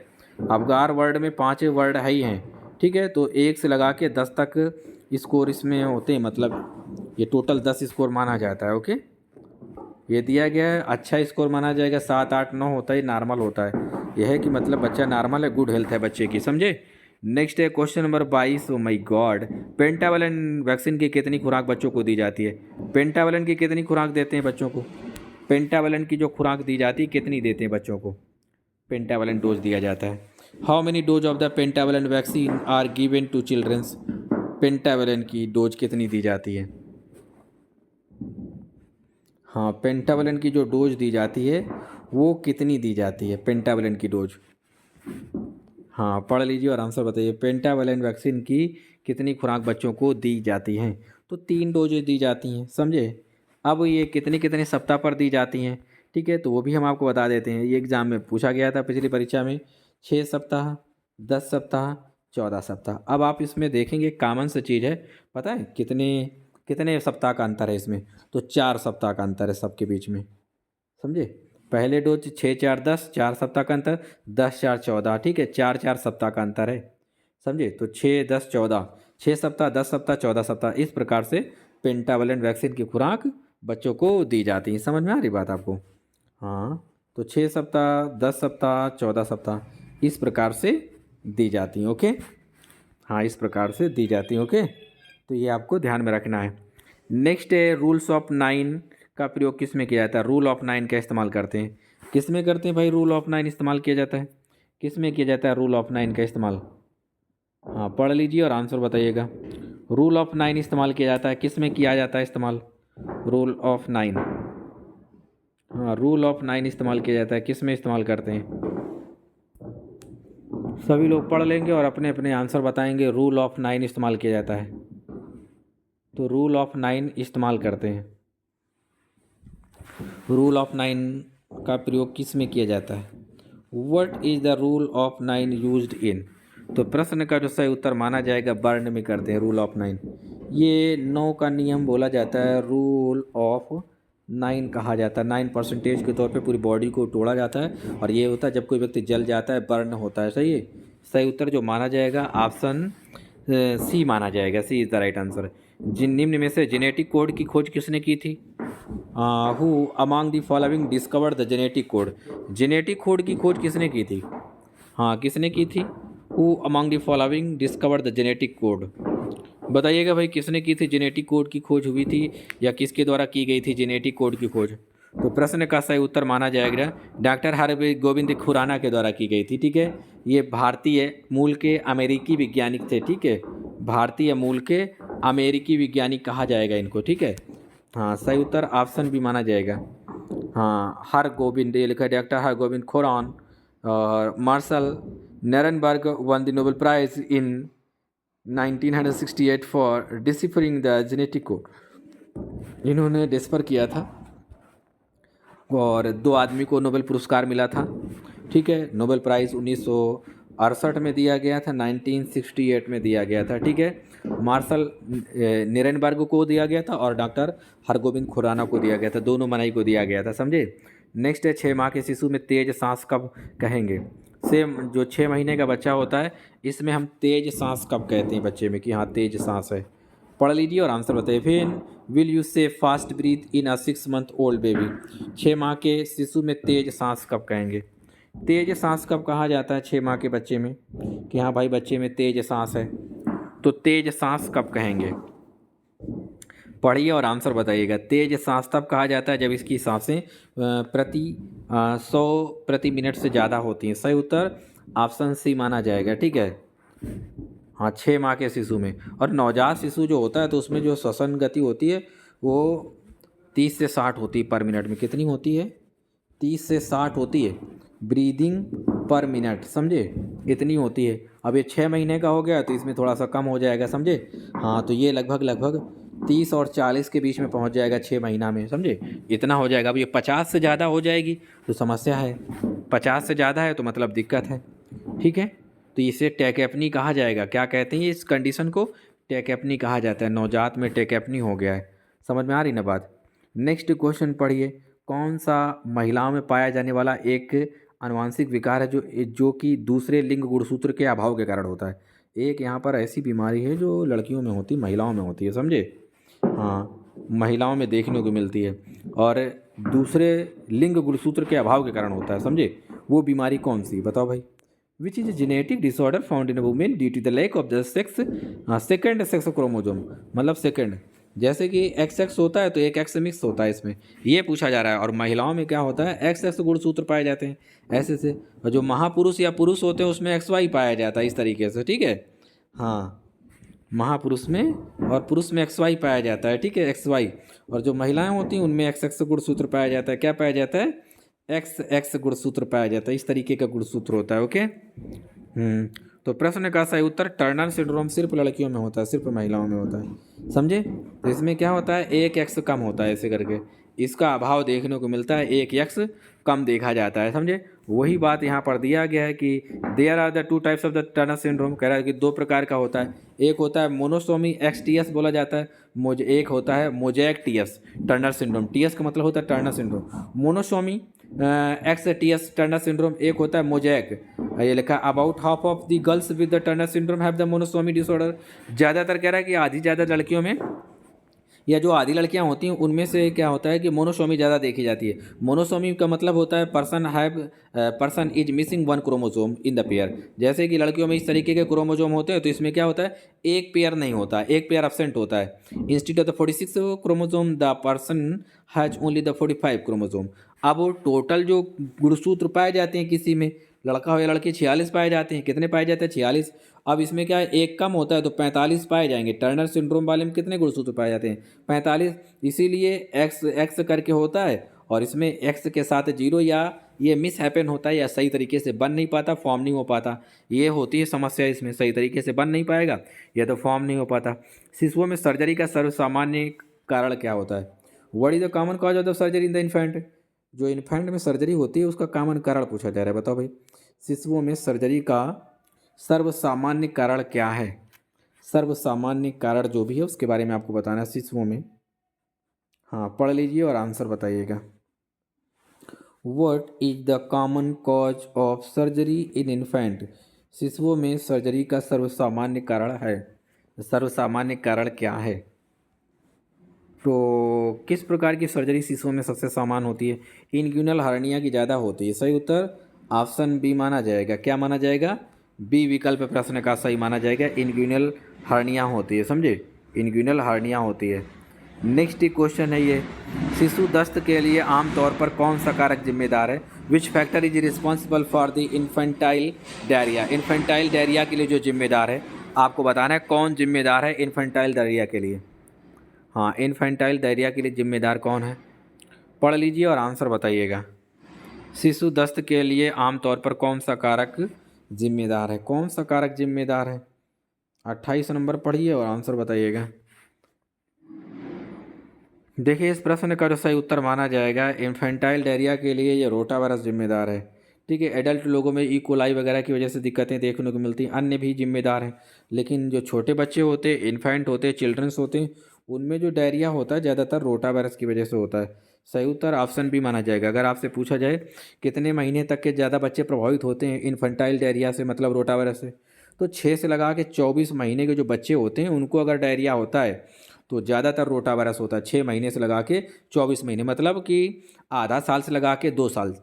अवगार वर्ड में 5 वर्ड है ही हैं। ठीक है, तो 1 से लगा के 10 तक स्कोर इसमें होते हैं, मतलब ये टोटल 10 स्कोर माना जाता है। ओके, ये दिया गया है, अच्छा स्कोर माना जाएगा। 7, 8, 9 होता है, नॉर्मल होता है। यह है कि मतलब बच्चा नॉर्मल है, गुड हेल्थ है बच्चे की, समझे। नेक्स्ट है question number 22। Oh my God, pentavalent vaccine की कितनी खुराक बच्चों को दी जाती है? पेंटावलन की कितनी खुराक देते हैं बच्चों को? पेंटावलन की जो खुराक दी जाती है, कितनी देते हैं बच्चों को? पेंटावलन डोज दिया जाता है। How many dose of the pentavalent vaccine are given to childrens. Pentavalent की डोज कितनी दी जाती है? हाँ, पेंटावलन की जो डोज दी जाती है वो कितनी दी जाती है? पेंटावलन की डोज। हाँ, पढ़ लीजिए और आंसर बताइए। पेंटावलन वैक्सीन की कितनी खुराक बच्चों को दी जाती हैं? तो 3 डोज दी जाती हैं, समझे। अब ये कितने कितने सप्ताह पर दी जाती हैं, ठीक है, तो वो भी हम आपको बता देते हैं। ये एग्ज़ाम में पूछा गया था पिछली परीक्षा में। 6 सप्ताह, 10 सप्ताह, 14 सप्ताह। अब आप इसमें देखेंगे कॉमन सी चीज़ है, पता है कितने कितने सप्ताह का अंतर है इसमें? तो 4 सप्ताह का अंतर है सबके बीच में, समझे। पहले डोज 6, 4, 10, 4 सप्ताह का अंतर, 10, 4, 14। ठीक है, 4, 4 सप्ताह का अंतर है, समझे। तो 6, 10, 14, 6 सप्ताह, 10 सप्ताह, 14 सप्ताह, इस प्रकार से पेंटावलन वैक्सीन की खुराक बच्चों को दी जाती है। समझ में आ रही बात आपको? हाँ, तो 6 सप्ताह, 10 सप्ताह, 14 सप्ताह, इस प्रकार से दी जाती हैं। ओके, हाँ, इस प्रकार से दी जाती हैं। ओके, तो ये आपको ध्यान में रखना है। नेक्स्ट है रूल्स ऑफ 9 का प्रयोग किस में किया जाता है? रूल ऑफ 9 का इस्तेमाल करते हैं। किस में करते हैं भाई? रूल ऑफ 9 इस्तेमाल किया जाता है। किस में किया जाता है रूल ऑफ 9 का इस्तेमाल? हाँ, पढ़ लीजिए और आंसर बताइएगा। रूल ऑफ 9 इस्तेमाल किया जाता है, किस में किया जाता है इस्तेमाल? Rule of 9। हाँ, रूल ऑफ 9 इस्तेमाल किया जाता है, किस में इस्तेमाल करते हैं? सभी लोग पढ़ लेंगे और अपने अपने आंसर बताएंगे। रूल ऑफ 9 इस्तेमाल किया जाता है, तो रूल ऑफ 9 इस्तेमाल करते हैं। रूल ऑफ 9 का प्रयोग किस में किया जाता है? What is the rule of 9 used in? तो प्रश्न का जो सही उत्तर माना जाएगा बर्न में करते हैं रूल ऑफ 9। ये 9 का नियम बोला जाता है, रूल ऑफ 9 कहा जाता है। 9% के तौर पे पूरी बॉडी को तोड़ा जाता है, और ये होता है जब कोई व्यक्ति जल जाता है, बर्न होता है। सही है, सही उत्तर जो माना जाएगा ऑप्शन सी माना जाएगा। सी इज़ द राइट आंसर। जिन निम्न में से जेनेटिक कोड की खोज किसने की थी? Who among the following discovered the genetic code. Genetic code की खोज किसने की थी? हाँ, किसने की थी? Who among the following discovered the genetic code. बताइएगा भाई, किसने की थी जेनेटिक कोड की खोज हुई थी या किसके द्वारा की गई थी जेनेटिक कोड की खोज? तो प्रश्न का सही उत्तर माना जाएगा डॉक्टर हरगोविंद खुराना के द्वारा की गई थी। ठीक है, ये भारतीय मूल के अमेरिकी वैज्ञानिक थे। ठीक है, भारतीय मूल के अमेरिकी वैज्ञानिक कहा जाएगा इनको। ठीक है, हाँ सही उत्तर ऑप्शन भी माना जाएगा। हाँ, हरगोविंद, ये लिखा है डॉक्टर हरगोविंद खुरान। और Marshall Nirenberg won the Nobel prize in 1968 for deciphering the genetic code. इन्होंने डिस्पर किया था और 2 आदमी को नोबेल पुरस्कार मिला था। ठीक है, नोबेल प्राइज़ 1968 में दिया गया था, 1968 में दिया गया था। ठीक है, मार्शल निरेनबर्ग को दिया गया था और डॉक्टर हरगोविंद खुराना को दिया गया था, दोनों मनाई को दिया गया था। समझे। नेक्स्ट है 6 माह के शिशु में तेज सांस कब कहेंगे? सेम जो 6 महीने का बच्चा होता है इसमें हम तेज सांस कब कहते हैं बच्चे में कि हाँ तेज सांस है? पढ़ लीजिए और आंसर बताइए। फिर विल यू से फास्ट ब्रीथ इन अ 6 मंथ ओल्ड बेबी? 6 माह के शिशु में तेज सांस कब कहेंगे? तेज सांस कब कहा जाता है 6 माह के बच्चे में कि हाँ भाई बच्चे में तेज सांस है? तो तेज सांस कब कहेंगे? पढ़िए और आंसर बताइएगा। तेज सांस तब कहा जाता है जब इसकी सांसें प्रति 100 प्रति मिनट से ज़्यादा होती हैं। सही उत्तर ऑप्शन सी माना जाएगा। ठीक है, हाँ 6 माह के शिशु में। और नवजात शिशु जो होता है तो उसमें जो श्वसन गति होती है वो 30 से 60 होती है पर मिनट में। कितनी होती है? 30 से 60 होती है ब्रीदिंग पर मिनट। समझे, इतनी होती है। अब ये 6 महीने का हो गया तो इसमें थोड़ा सा कम हो जाएगा। समझे, हाँ तो ये लगभग 30 और 40 के बीच में पहुंच जाएगा 6 महीना में। समझे, इतना हो जाएगा। अब ये 50 से ज़्यादा हो जाएगी तो समस्या है, 50 से ज़्यादा है तो मतलब दिक्कत है। ठीक है, तो इसे टेकैप्नी कहा जाएगा। क्या कहते हैं इस कंडीशन को? टेकैप्नी कहा जाता है। नवजात में टेकैप्नी हो गया है। समझ में आ रही ना बात? नेक्स्ट क्वेश्चन पढ़िए। कौन सा महिलाओं में पाया जाने वाला एक आनुवांशिक विकार है जो कि दूसरे लिंग गुणसूत्र के अभाव के कारण होता है? एक यहाँ पर ऐसी बीमारी है जो लड़कियों में होती, महिलाओं में होती है। समझे, हाँ महिलाओं में देखने को मिलती है और दूसरे लिंग गुणसूत्र के अभाव के कारण होता है। समझे, वो बीमारी कौन सी बताओ भाई? Which is genetic disorder found in women due to the lack of the sex second sex chromosome. मतलब सेकेंड, जैसे कि एक्स एक्स होता है तो एक एक्स मिक्स होता है, इसमें ये पूछा जा रहा है। और महिलाओं में क्या होता है? एक्स एक्स गुणसूत्र पाए जाते हैं ऐसे से। और जो महापुरुष या पुरुष होते हैं उसमें एक्स वाई पाया जाता है इस तरीके से। ठीक है, हाँ महापुरुष में और पुरुष में एक्स वाई पाया जाता है। ठीक है, एक्स वाई। और जो महिलाएं होती हैं उनमें एक्स एक्स गुणसूत्र पाया जाता है। क्या पाया जाता है? एक्स एक्स गुणसूत्र पाया जाता है। इस तरीके का गुणसूत्र होता है। ओके, तो प्रश्न का सही उत्तर टर्नर सिंड्रोम सिर्फ लड़कियों में होता है, सिर्फ महिलाओं में होता है। समझे, तो इसमें क्या होता है? एक एक्स कम होता है ऐसे करके, इसका अभाव देखने को मिलता है, एक एक्स कम देखा जाता है। समझे, वही बात यहाँ पर दिया गया है कि there are the 2 types of the Turner syndrome. कह रहा है कि 2 प्रकार का होता है। एक होता है मोनोसोमी एक्स टी एस बोला जाता है, एक होता है mosaic T S Turner syndrome. T S का मतलब होता है Turner syndrome. Monosomy x T S Turner syndrome, एक होता है मोजैक। ये लिखा about half of the girls with the Turner syndrome have the monosomy disorder. ज़्यादातर कह रहा है कि आधी ज़्यादा लड़कियों में या जो आधी लड़कियां होती हैं उनमें से क्या होता है कि मोनोसोमी ज़्यादा देखी जाती है। मोनोसोमी का मतलब होता है person is missing 1 chromosome in the pair. जैसे कि लड़कियों में इस तरीके के क्रोमोसोम होते हैं तो इसमें क्या होता है? एक पेयर नहीं होता, एक पेयर एब्सेंट होता है। Instead of the 46 chromosome the person has only the 45 chromosome. अब टोटल जो गुणसूत्र पाए जाते हैं किसी में, लड़का हो या लड़की, 46 पाए जाते हैं। कितने पाए जाते हैं? 46। अब इसमें क्या है? एक कम होता है तो 45 पाए जाएंगे। टर्नर सिंड्रोम वाले में कितने गुणसूत्र पाए जाते हैं? 45। इसीलिए एक्स एक्स करके होता है और इसमें एक्स के साथ 0 या ये मिस हैपन होता है या सही तरीके से बन नहीं पाता, फॉर्म नहीं हो पाता। ये होती है समस्या, इसमें सही तरीके से बन नहीं पाएगा या तो फॉर्म नहीं हो पाता। शिशुओं में सर्जरी का सर्वसामान्य कारण क्या होता है? What is the common cause of the surgery in the infant? जो इन्फेंट में सर्जरी होती है उसका कॉमन कारण पूछा जा रहा है। बताओ भाई, शिशुओं में सर्जरी का सर्वसामान्य कारण क्या है? सर्वसामान्य कारण जो भी है उसके बारे में आपको बताना है शिशुओं में। हाँ पढ़ लीजिए और आंसर बताइएगा। What is the common cause of surgery in infant? शिशुओं में सर्जरी का सर्वसामान्य कारण है। सर्वसामान्य कारण क्या है? तो किस प्रकार की सर्जरी शिशुओं में सबसे सामान्य होती है? इनग्यूनल हर्निया की ज़्यादा होती है। सही उत्तर ऑप्शन बी माना जाएगा। क्या माना जाएगा? बी विकल्प प्रश्न का सही माना जाएगा। इनग्यूनल हर्निया होती है, समझे, इंग्विनल हर्निया होती है। नेक्स्ट क्वेश्चन है ये, शिशु दस्त के लिए आमतौर पर कौन सा कारक जिम्मेदार है? Which factor is responsible for the infantile diarrhoea? Infantile diarrhoea के लिए जो जिम्मेदार है, आपको बताना है कौन जिम्मेदार है इन्फेंटाइल डायरिया के लिए। हाँ, इन्फेंटाइल डायरिया के लिए जिम्मेदार कौन है? पढ़ लीजिए और आंसर बताइएगा। शिशु दस्त के लिए आमतौर पर कौन सा कारक जिम्मेदार है? कौन सा कारक जिम्मेदार है? 28 नंबर पढ़िए और आंसर बताइएगा। देखिए, इस प्रश्न का जो सही उत्तर माना जाएगा, इन्फेंटाइल डायरिया के लिए ये रोटा वायरस जिम्मेदार है। ठीक है, एडल्ट लोगों में ई कोलाई वगैरह की वजह से दिक्कतें देखने को मिलती हैं, अन्य भी जिम्मेदार हैं, लेकिन जो छोटे बच्चे होते हैं, इन्फेंट होते हैं, चिल्ड्रंस होते हैं, उनमें जो डायरिया होता है ज़्यादातर रोटा वायरस की वजह से होता है। सही उत्तर ऑप्शन बी माना जाएगा। अगर आपसे पूछा जाए कितने महीने तक के ज़्यादा बच्चे प्रभावित होते हैं इन्फेंटाइल डायरिया से, मतलब रोटा वायरस से, तो 6 से लगा के 24 महीने के जो बच्चे होते हैं उनको अगर डायरिया होता है तो ज़्यादातर रोटा वायरस होता है। 6 महीने से लगा के 24 महीने, मतलब कि आधा साल से लगा के 2 साल,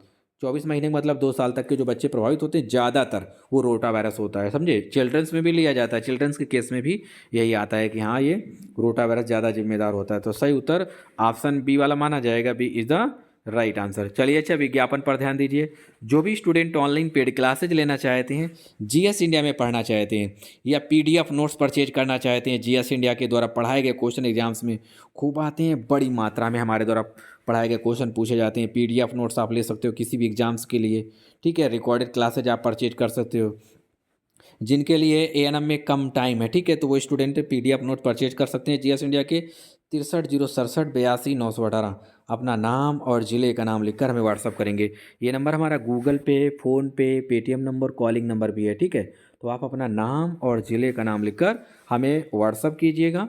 24 महीने मतलब 2 साल तक के जो बच्चे प्रभावित होते हैं ज़्यादातर वो रोटा वायरस होता है, समझे। चिल्ड्रंस में भी लिया जाता है, चिल्ड्रंस के केस में भी यही आता है कि हाँ ये रोटा वायरस ज़्यादा जिम्मेदार होता है। तो सही उत्तर ऑप्शन बी वाला माना जाएगा, B is the right answer. चलिए, अच्छा विज्ञापन पर ध्यान दीजिए। जो भी स्टूडेंट ऑनलाइन पेड क्लासेज लेना चाहते हैं, जीएस इंडिया में पढ़ना चाहते हैं, या पीडीएफ नोट्स परचेज करना चाहते हैं, जीएस इंडिया के द्वारा पढ़ाए गए क्वेश्चन एग्जाम्स में खूब आते हैं, बड़ी मात्रा में हमारे द्वारा पढ़ाए गए क्वेश्चन पूछे जाते हैं। पीडीएफ नोट्स आप ले सकते हो किसी भी एग्जाम्स के लिए, ठीक है। रिकॉर्डेड क्लासेज आप परचेज कर सकते हो। जिनके लिए एएनएम में कम टाइम है, ठीक है, तो वो स्टूडेंट पीडीएफ नोट परचेज कर सकते हैं जीएस इंडिया के 630768 अपना नाम और ज़िले का नाम लिखकर हमें व्हाट्सअप करेंगे। ये नंबर हमारा गूगल पे, PhonePe, Paytm number, calling number भी है, ठीक है। तो आप अपना नाम और ज़िले का नाम लिखकर हमें व्हाट्सअप कीजिएगा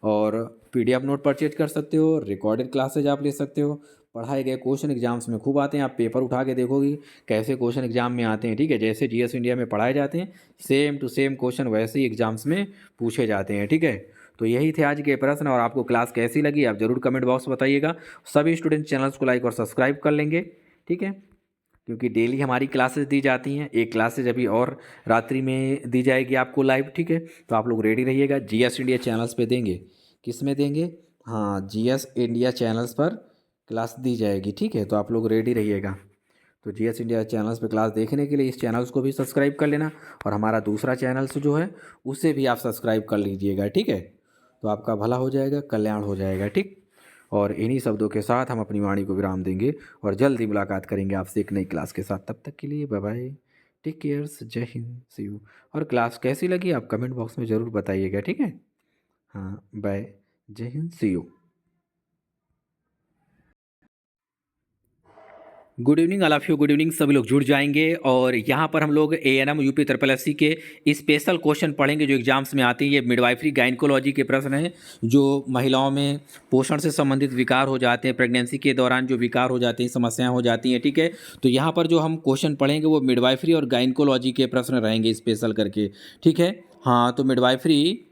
और पीडीएफ नोट परचेज कर सकते हो, रिकॉर्डेड क्लासेज आप ले सकते हो। पढ़ाए गए क्वेश्चन एग्जाम्स में खूब आते हैं, आप पेपर उठा के देखोगे कैसे क्वेश्चन एग्जाम में आते हैं, ठीक है। जैसे जीएस इंडिया में पढ़ाए जाते हैं सेम टू सेम क्वेश्चन वैसे ही एग्जाम्स में पूछे जाते हैं, ठीक है। तो यही थे आज के प्रश्न, और आपको क्लास कैसी लगी आप ज़रूर कमेंट बॉक्स में बताइएगा। सभी स्टूडेंट चैनल्स को लाइक और सब्सक्राइब कर लेंगे, ठीक है, क्योंकि डेली हमारी क्लासेस दी जाती हैं। एक क्लासेज अभी और रात्रि में दी जाएगी आपको लाइव, ठीक है। तो आप लोग रेडी रहिएगा। जीएस इंडिया चैनल्स पे देंगे, किस में देंगे? हाँ, जीएस इंडिया चैनल्स पर क्लास दी जाएगी, ठीक है। तो आप लोग रेडी रहिएगा। तो जीएस इंडिया चैनल्स पे क्लास देखने के लिए इस चैनल्स को भी सब्सक्राइब कर लेना, और हमारा दूसरा चैनल्स जो है उसे भी आप सब्सक्राइब कर लीजिएगा, ठीक है। तो आपका भला हो जाएगा, कल्याण हो जाएगा, ठीक। और इन्हीं शब्दों के साथ हम अपनी वाणी को विराम देंगे और जल्द ही मुलाकात करेंगे आपसे एक नई क्लास के साथ। तब तक के लिए बाय बाय, टेक केयर, जय हिंद, सी यू। और क्लास कैसी लगी आप कमेंट बॉक्स में ज़रूर बताइएगा, ठीक है। हाँ, बाय, जय Hind, see you. Good evening all of you, good evening. सभी लोग जुड़ जाएंगे और यहाँ पर हम लोग एएनएम यूपी ट्रिपल एससी के स्पेशल क्वेश्चन पढ़ेंगे जो एग्जाम्स में आते हैं। ये मिडवाइफरी गाइनकोलॉजी के प्रश्न हैं, जो महिलाओं में पोषण से संबंधित विकार हो जाते हैं, प्रेगनेंसी के दौरान जो विकार हो जाते हैं, समस्याएं हो जाती हैं, ठीक है। तो यहाँ पर जो हम क्वेश्चन पढ़ेंगे वो मिडवाइफरी और गाइनकोलॉजी के प्रश्न रहेंगे स्पेशल करके, ठीक है। हाँ, तो मिडवाइफरी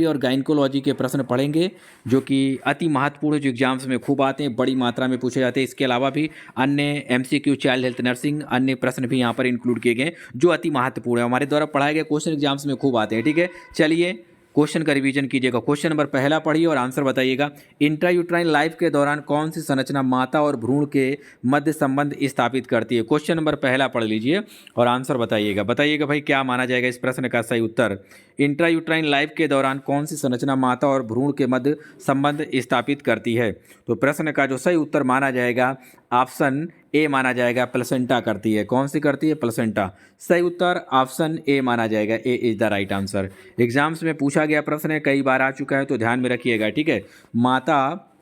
और गाइनकोलॉजी के प्रश्न पढ़ेंगे जो कि अति महत्वपूर्ण, जो एग्जाम्स में खूब आते हैं, बड़ी मात्रा में पूछे जाते हैं। इसके अलावा भी अन्य एमसीक्यू, चाइल्ड हेल्थ, नर्सिंग, अन्य प्रश्न भी यहाँ पर इंक्लूड किए गए जो अति महत्वपूर्ण है, हमारे द्वारा पढ़ाए गए क्वेश्चन एग्जाम्स में खूब आते हैं, ठीक है। चलिए क्वेश्चन का रिवीजन कीजिएगा। क्वेश्चन नंबर पहला पढ़िए और आंसर बताइएगा। इंट्रायूट्राइन लाइफ के दौरान कौन सी संरचना माता और भ्रूण के मध्य संबंध स्थापित करती है? क्वेश्चन नंबर पहला पढ़ लीजिए और आंसर बताइएगा। बताइएगा भाई क्या माना जाएगा इस प्रश्न का सही उत्तर। इंट्रायूट्राइन लाइफ के दौरान कौन सी संरचना माता और भ्रूण के मध्य संबंध स्थापित करती है? तो प्रश्न का जो सही उत्तर माना जाएगा ऑप्शन ए माना जाएगा, प्लेसेंटा करती है। कौन सी करती है? प्लेसेंटा। सही उत्तर ऑप्शन ए माना जाएगा, A is the right answer. Exams में पूछा गया प्रश्न है, कई बार आ चुका है, तो ध्यान में रखिएगा, ठीक है। माता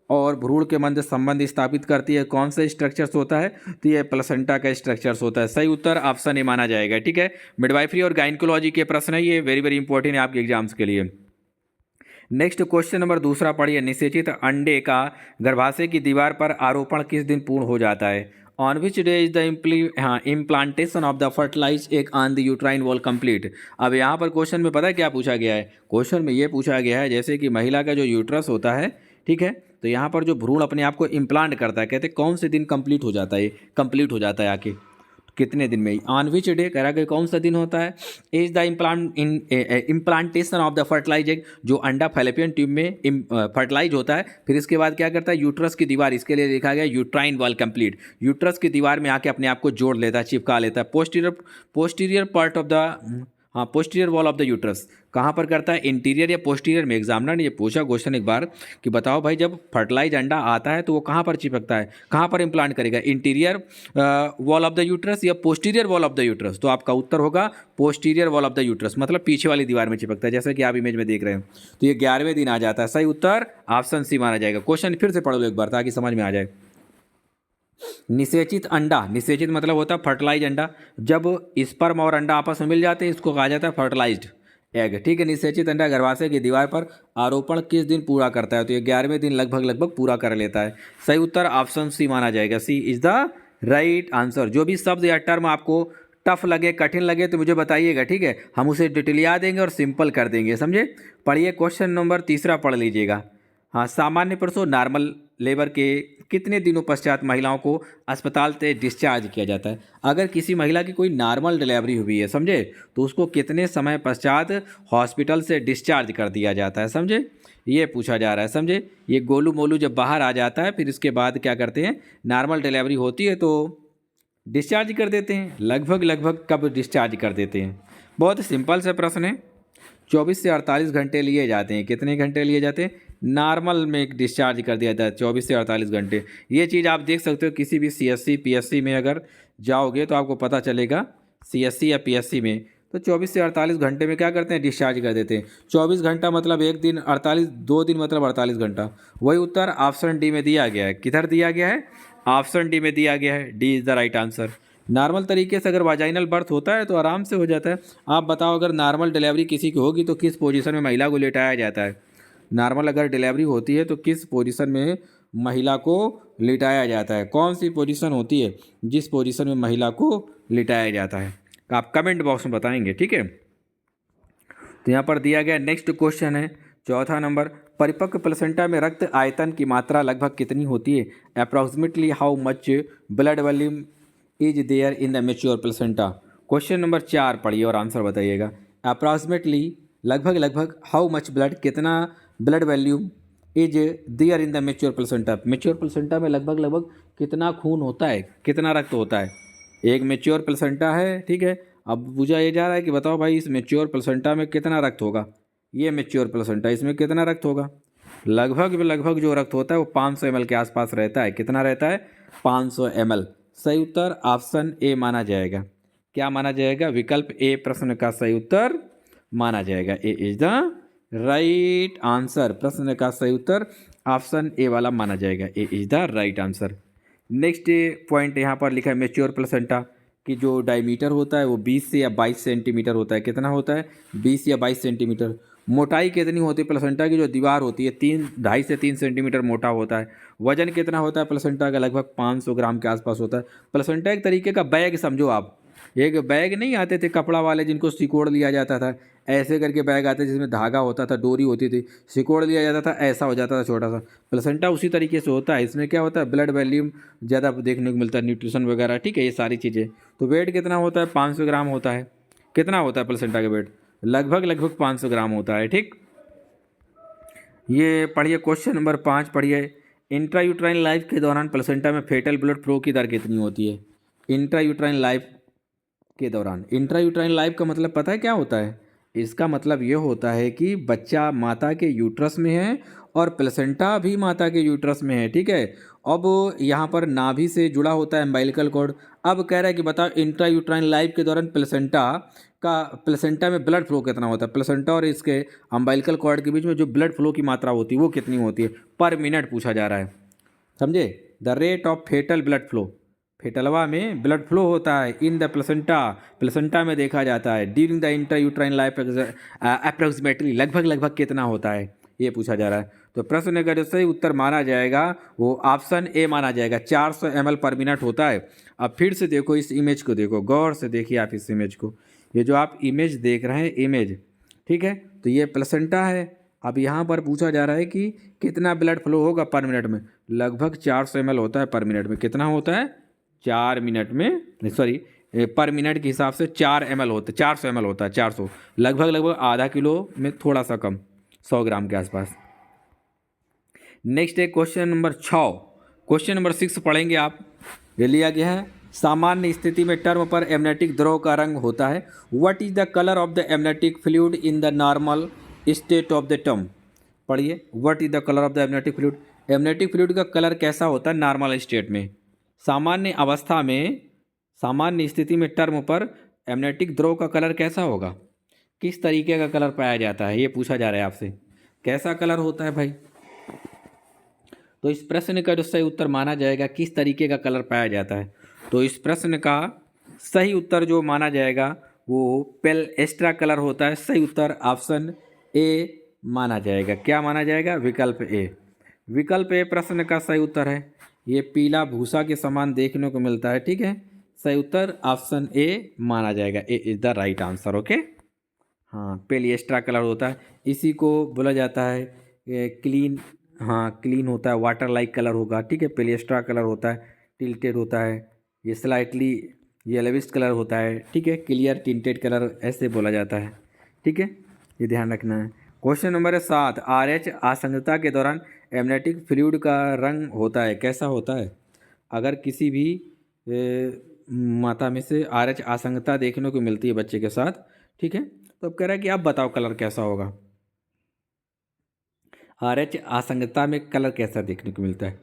और भ्रूण के मध्य संबंध स्थापित करती है, कौन सा स्ट्रक्चर्स होता है? तो ये प्लेसेंटा का स्ट्रक्चर्स होता है। सही उत्तर ऑप्शन ए माना जाएगा, ठीक है। मिडवाइफरी और गाइनकोलॉजी के प्रश्न है, ये वेरी वेरी इंपॉर्टेंट है आपके एग्जाम्स के लिए। नेक्स्ट क्वेश्चन नंबर दूसरा पढ़िए। निषेचित अंडे का गर्भाशय की दीवार पर आरोपण किस दिन पूर्ण हो जाता है? On which day is the implantation of the fertilize egg on the uterine wall complete? अब यहाँ पर क्वेश्चन में पता है क्या पूछा गया है? क्वेश्चन में ये पूछा गया है जैसे कि महिला का जो यूट्रस होता है, ठीक है, तो यहाँ पर जो भ्रूण अपने आप को इम्प्लांट करता है, कहते हैं कौन से दिन कंप्लीट हो जाता है? कंप्लीट हो जाता है आके कितने दिन में? ऑन विच डे, कह रहा कि कौन सा दिन होता है? Is the implantation of the fertilize egg, जो अंडा फैलोपियन ट्यूब में फर्टिलाइज होता है, फिर इसके बाद क्या करता है? यूट्रस की दीवार, इसके लिए लिखा गया यूट्राइन वॉल कंप्लीट, यूट्रस की दीवार में आके अपने आप को जोड़ लेता है, चिपका लेता है। पोस्टीरियर पार्ट ऑफ द, हाँ, posterior wall of the uterus कहाँ पर करता है? इंटीरियर या पोस्टीरियर में? एग्जामिनर ने ये पूछा क्वेश्चन एक बार कि बताओ भाई, जब फर्टिलाइज अंडा आता है तो वो कहाँ पर चिपकता है, कहाँ पर इम्प्लांट करेगा? Interior wall of the uterus या posterior wall of the uterus? तो आपका उत्तर होगा posterior wall of the uterus, मतलब पीछे वाली दीवार में चिपकता है, जैसा कि आप इमेज में देख रहे हैं। तो ये 11वें दिन आ जाता है। सही उत्तर ऑप्शन सी माना जाएगा। क्वेश्चन फिर से पढ़ लो एक बार ताकि समझ में आ जाए। निषेचित अंडा, निषेचित मतलब होता है फर्टिलाइज अंडा। जब स्पर्म और अंडा आपस में मिल जाते हैं, इसको कहा जाता है फर्टिलाइज्ड एग। ठीक है, निषेचित अंडा गर्भाशय की दीवार पर आरोपण किस दिन पूरा करता है? तो ये 11वें दिन लगभग पूरा कर लेता है। सही उत्तर ऑप्शन सी माना जाएगा। C is the right answer. जो भी शब्द या टर्म आपको टफ लगे, कठिन लगे, तो मुझे बताइएगा, ठीक है? हम उसे डिटेलिया देंगे और सिंपल कर देंगे, समझे? पढ़िए क्वेश्चन नंबर 3 पढ़ लीजिएगा। हाँ, सामान्य प्रसव नॉर्मल लेबर के कितने दिनों पश्चात महिलाओं को अस्पताल से डिस्चार्ज किया जाता है? अगर किसी महिला की कोई नॉर्मल डिलीवरी हुई है, समझे, तो उसको कितने समय पश्चात हॉस्पिटल से डिस्चार्ज कर दिया जाता है, समझे? ये पूछा जा रहा है, समझे? ये गोलू मोलू जब बाहर आ जाता है, फिर इसके बाद क्या करते हैं? नॉर्मल डिलीवरी होती है तो डिस्चार्ज कर देते हैं। लगभग कब डिस्चार्ज कर देते हैं? बहुत सिंपल सा प्रश्न है। 24 से 48 घंटे लिए जाते हैं। कितने घंटे लिए जाते हैं? नॉर्मल में डिस्चार्ज कर दिया जाता है 24 से 48 घंटे। ये चीज़ आप देख सकते हो किसी भी CSC PSC में अगर जाओगे तो आपको पता चलेगा। CSC या PSC में तो 24 से 48 घंटे में क्या करते हैं? डिस्चार्ज कर देते हैं। 24 घंटा मतलब एक दिन, 48 2 दिन मतलब 48 घंटा। वही उत्तर ऑप्शन डी में दिया गया है। किधर दिया गया है? ऑप्शन डी में दिया गया है। D is the right answer. Normal तरीके से अगर वाजाइनल बर्थ होता है तो आराम से हो जाता है। आप बताओ, अगर नॉर्मल डिलीवरी किसी की होगी तो किस पोजीशन में महिला को लेटाया जाता है? नॉर्मल अगर डिलीवरी होती है तो किस पोजीशन में महिला को लिटाया जाता है? कौन सी पोजीशन होती है जिस पोजीशन में महिला को लिटाया जाता है? आप कमेंट बॉक्स में बताएंगे, ठीक है? तो यहाँ पर दिया गया नेक्स्ट क्वेश्चन है 4 नंबर। परिपक्व प्लेसेंटा में रक्त आयतन की मात्रा लगभग कितनी होती है? Approximately how much blood volume is there in the mature placenta? Question number 4 पढ़िए और आंसर बताइएगा। अप्रॉक्सीमेटली लगभग हाउ मच ब्लड, कितना blood volume is there in the mature placenta? Mature placenta में लगभग कितना खून होता है, कितना रक्त होता है? एक मेच्योर प्लेसेंटा है, ठीक है? अब पूछा ये जा रहा है कि बताओ भाई, इस मेच्योर प्लेसेंटा में कितना रक्त होगा? ये मेच्योर प्लेसेंटा, इसमें कितना रक्त होगा? लगभग जो रक्त होता है वो 500 ml के आसपास रहता है। कितना रहता है? 500 ml। सही उत्तर ऑप्शन ए माना जाएगा। क्या माना जाएगा? विकल्प ए प्रश्न का सही उत्तर माना जाएगा। A is the right answer. प्रश्न का सही उत्तर ऑप्शन ए वाला माना जाएगा। A is the right answer. Next point यहाँ पर लिखा है मेच्योर प्लेसेंटा की जो डायमीटर होता है वो 20 से या 22 सेंटीमीटर होता है। कितना होता है? 20 या 22 सेंटीमीटर। मोटाई कितनी होती है प्लेसेंटा की? जो दीवार होती है 2.5 से 3 सेंटीमीटर मोटा होता है। वजन कितना होता है प्लेसेंटा का? लगभग 500 ग्राम के आसपास होता है। प्लेसेंटा एक तरीके का बैग समझो आप। एक बैग नहीं आते थे कपड़ा वाले जिनको सिकोड़ लिया जाता था, ऐसे करके बैग आते जिसमें धागा होता था, डोरी होती थी, सिकोड़ लिया जाता था, ऐसा हो जाता था छोटा सा। प्लेसेंटा उसी तरीके से होता है। इसमें क्या होता है? ब्लड वॉल्यूम ज़्यादा देखने को मिलता है, न्यूट्रिशन वगैरह, ठीक है, ये सारी चीज़ें। तो वेट कितना होता है? 500 ग्राम होता है। कितना होता है प्लेसेंटा का वेट? लगभग 500 ग्राम होता है, ठीक। ये पढ़िए क्वेश्चन नंबर 5 पढ़िए। इंट्रायूट्राइन लाइफ के दौरान प्लेसेंटा में फेटल ब्लड फ्लो की दर कितनी होती है? इंट्रायूट्राइन लाइफ के दौरान, इंट्रायूट्राइन लाइफ का मतलब पता है क्या होता है? इसका मतलब ये होता है कि बच्चा माता के यूट्रस में है और प्लेसेंटा भी माता के यूट्रस में है, ठीक है। अब यहाँ पर नाभि से जुड़ा होता है अम्बिलिकल कॉर्ड। अब कह रहा है कि बताओ इंट्रायूट्राइन लाइफ के दौरान प्लेसेंटा में ब्लड फ्लो कितना होता है? प्लेसेंटा और इसके अम्बिलिकल कॉर्ड के बीच में जो ब्लड फ्लो की मात्रा होती है वो कितनी होती है पर मिनट पूछा जा रहा है, समझे? The rate of fetal blood flow, फेटलवा में ब्लड फ्लो होता है इन द प्लेसेंटा में देखा जाता है during the intrauterine life approximately लगभग कितना होता है, ये पूछा जा रहा है। तो प्रश्न का जो सही उत्तर माना जाएगा वो ऑप्शन ए माना जाएगा। 400 ml पर मिनट होता है। अब फिर से देखो इस इमेज को, देखो गौर से देखिए आप इस इमेज को। ये जो आप इमेज देख रहे हैं इमेज, ठीक है, तो ये प्लेसेंटा है। अब यहाँ पर पूछा जा रहा है कि कितना ब्लड फ्लो होगा पर मिनट में? लगभग 400 ml होता है पर मिनट में। कितना होता है? 4 मिनट में, सॉरी पर मिनट के हिसाब से 4 ml होता है, 400 ml होता है, 400 लगभग आधा किलो में थोड़ा सा कम, 100 ग्राम के आसपास। नेक्स्ट है क्वेश्चन नंबर 6। क्वेश्चन नंबर 6 पढ़ेंगे आप। ये लिया गया है, सामान्य स्थिति में टर्म पर एमनेटिक द्रव का रंग होता है। What is the colour of the amniotic fluid in the normal state of the term. पढ़िए, what is the colour of the amniotic fluid. Amniotic fluid का कलर कैसा होता है नॉर्मल स्टेट में, सामान्य अवस्था में, सामान्य स्थिति में टर्म पर एमनेटिक द्रव का कलर कैसा होगा, किस तरीके का कलर पाया जाता है, ये पूछा जा रहा है आपसे। कैसा कलर होता है भाई, तो इस प्रश्न का जो सही उत्तर माना जाएगा किस तरीके का कलर पाया जाता है, तो इस प्रश्न का सही उत्तर जो माना जाएगा वो पेल एस्ट्रा कलर होता है। सही उत्तर ऑप्शन ए माना जाएगा। क्या माना जाएगा, विकल्प ए। विकल्प ए प्रश्न का सही उत्तर है। ये पीला भूसा के समान देखने को मिलता है, ठीक है। सही उत्तर ऑप्शन ए माना जाएगा, A is the right answer. Okay, हाँ, पेल एस्ट्रा कलर होता है, इसी को बोला जाता है क्लीन, हाँ क्लीन होता है, वाटर लाइक कलर होगा, ठीक है। पेलिएस्ट्रा कलर होता है, टिल्टेड होता है, ये स्लाइटली येलोविश कलर होता है, ठीक है। क्लियर टिंटेड कलर ऐसे बोला जाता है, ठीक है, ये ध्यान रखना है। Question number 7। RH असंगतता के दौरान एमनेटिक फ्लूइड का रंग होता है, कैसा होता है। अगर किसी भी माता में से RH असंगतता देखने को मिलती है बच्चे के साथ, ठीक है, तो अब कह रहा है कि आप बताओ कलर कैसा होगा। RH असंगतता में कलर कैसा देखने को मिलता है।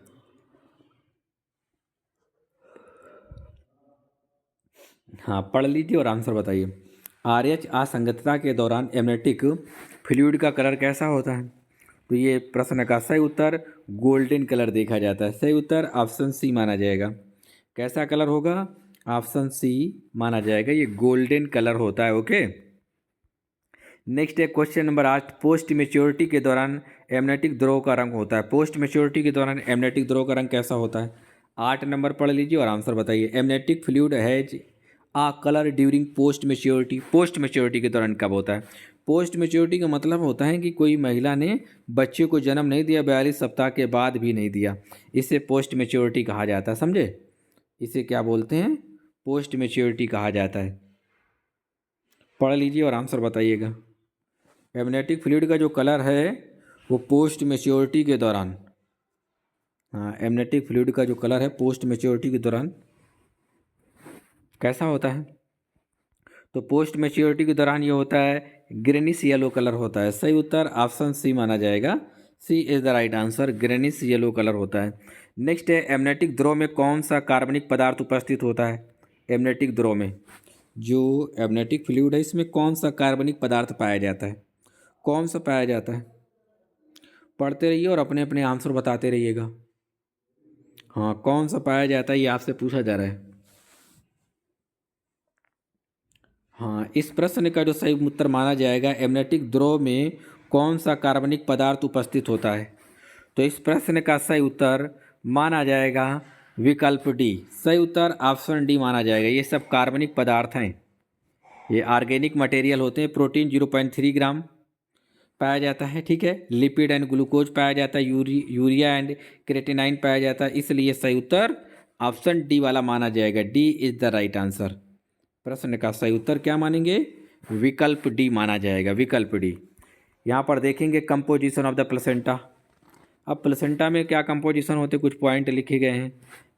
हाँ, पढ़ लीजिए और आंसर बताइए। RH असंगतता के दौरान एमनेटिक फ्लूइड का कलर कैसा होता है, तो ये प्रश्न का सही उत्तर गोल्डन कलर देखा जाता है। सही उत्तर ऑप्शन सी माना जाएगा। कैसा कलर होगा, ऑप्शन सी माना जाएगा, ये गोल्डन कलर होता है। ओके, नेक्स्ट है क्वेश्चन नंबर 8। पोस्ट मेच्योरिटी के दौरान एमनेटिक द्रव का रंग होता है। पोस्ट मेच्योरिटी के दौरान एमनेटिक द्रव का रंग कैसा होता है। 8 नंबर पढ़ लीजिए और आंसर बताइए। Amniotic fluid has a colour during post maturity. Post maturity के दौरान कब होता है। पोस्ट मेच्योरिटी का मतलब होता है कि कोई महिला ने बच्चे को जन्म नहीं दिया, 42 सप्ताह के बाद भी नहीं दिया, इसे पोस्ट मेच्योरिटी कहा जाता है, समझे। इसे क्या बोलते हैं, पोस्ट मेच्योरिटी कहा जाता है। पढ़ लीजिए और आंसर बताइएगा। एमनेटिक फ्लूइड का जो कलर है वो पोस्ट मेच्योरिटी के दौरान, हाँ, एमनेटिक फ्लूइड का जो कलर है पोस्ट मेच्योरिटी के दौरान कैसा होता है, तो पोस्ट मेच्योरिटी के दौरान ये होता है ग्रेनिश येलो कलर होता है। सही उत्तर ऑप्शन सी माना जाएगा, C is the right answer, greenish yellow colour होता है। नेक्स्ट है एमनेटिक द्रव में कौन सा कार्बनिक पदार्थ उपस्थित होता है। एमनेटिक द्रव में जो एमनेटिक फ्लूइड है इसमें कौन सा कार्बनिक पदार्थ पाया जाता है, कौन सा पाया जाता है। पढ़ते रहिए और अपने अपने आंसर बताते रहिएगा। हाँ, कौन सा पाया जाता है ये आपसे पूछा जा रहा है। हाँ, इस प्रश्न का जो सही उत्तर माना जाएगा एमनेटिक द्रव में कौन सा कार्बनिक पदार्थ उपस्थित होता है, तो इस प्रश्न का सही उत्तर माना जाएगा विकल्प डी। सही उत्तर ऑप्शन डी माना जाएगा। ये सब कार्बनिक पदार्थ हैं, ये ऑर्गेनिक मटेरियल होते हैं। प्रोटीन 0.3 ग्राम पाया जाता है, ठीक है। लिपिड एंड ग्लूकोज पाया जाता है, यूरिया एंड क्रेटिनाइन पाया जाता है, इसलिए सही उत्तर ऑप्शन डी वाला माना जाएगा। D is the right answer. प्रश्न का सही उत्तर क्या मानेंगे, विकल्प डी माना जाएगा, विकल्प डी। यहाँ पर देखेंगे कंपोजिशन ऑफ द प्लेसेंटा। अब प्लेसेंटा में क्या कंपोजिशन होते, कुछ पॉइंट लिखे गए हैं।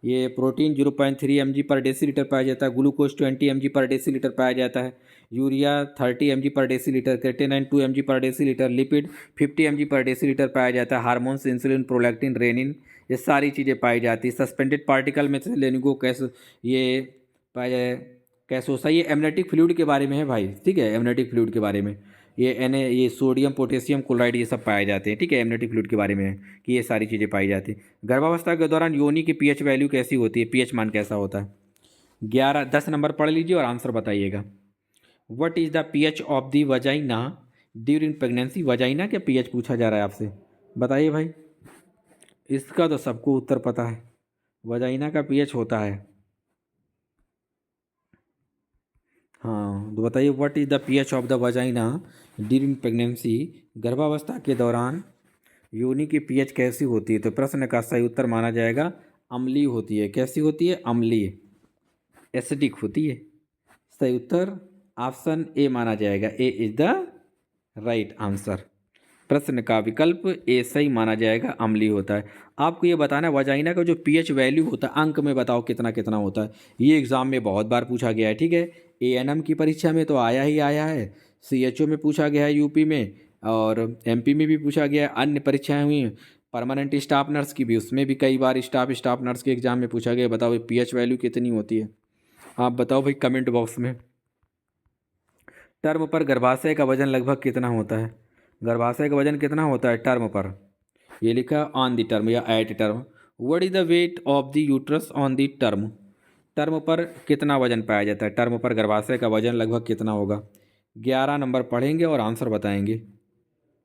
ये प्रोटीन 0.3 mg पर डेसीलीटर पाया जाता है, ग्लूकोज 20 mg पर डेसीलीटर पाया जाता है, यूरिया 30 mg पर डेसीलीटर, क्रेटिनाइन 2 mg पर डेसीलीटर, लिपिड 50 mg पर डेसीलीटर पाया जाता है, हार्मोन्स इंसुलिन प्रोलैक्टिन रेनिन ये सारी चीज़ें पाई जाती है। सस्पेंडेड पार्टिकल में से लेनिगो कैस ये पाया जाए कैसोसा, ये एमनेटिक फ्लूइड के बारे में है भाई, ठीक है। एमनेटिक फ्लूइड के बारे में ये सोडियम पोटेशियम क्लोराइड ये सब पाए जाते हैं, ठीक है। एमनेटिक फ्लूइड के बारे में है कि ये सारी चीज़ें पाई जाती हैं। गर्भावस्था के दौरान योनि की पीएच वैल्यू कैसी होती है, पीएच मान कैसा होता है। 10 नंबर पढ़ लीजिए और आंसर बताइएगा। What is the pH of the vagina during pregnancy. Vagina क्या पीएच पूछा जा रहा है आपसे, बताइए भाई। इसका तो सबको उत्तर पता है, वजाइना का पीएच होता है, हाँ, तो बताइए what is the pH of the vagina during pregnancy. गर्भावस्था के दौरान योनि की पीएच कैसी होती है, तो प्रश्न का सही उत्तर माना जाएगा अम्लीय होती है। कैसी होती है, अम्लीय, एसिडिक होती है। सही उत्तर ऑप्शन ए माना जाएगा। A is the right answer. प्रश्न का विकल्प ए सही माना जाएगा, अम्लीय होता है। आपको ये बताना है वजाइना का जो पीएच वैल्यू होता है अंक में बताओ कितना कितना होता है। ये एग्जाम में बहुत बार पूछा गया है, ठीक है। एएनएम की परीक्षा में तो आया ही आया है, सीएचओ में पूछा गया है यूपी में, और एमपी में भी पूछा गया है। अन्य परीक्षाएं हुई हैं परमानेंट स्टाफ नर्स की भी, उसमें भी कई बार स्टाफ नर्स के एग्जाम में पूछा गया। बताओ पीएच वैल्यू कितनी होती है, आप बताओ भाई कमेंट बॉक्स में। टर्म पर गर्भाशय का वजन लगभग कितना होता है? गर्भाशय का वजन कितना होता है टर्म पर? ये लिखा ऑन द टर्म या at term. What is the weight of the uterus on the term? Term पर कितना वजन पाया जाता है? टर्म पर गर्भाशय का वजन लगभग कितना होगा? 11 नंबर पढ़ेंगे और आंसर बताएंगे।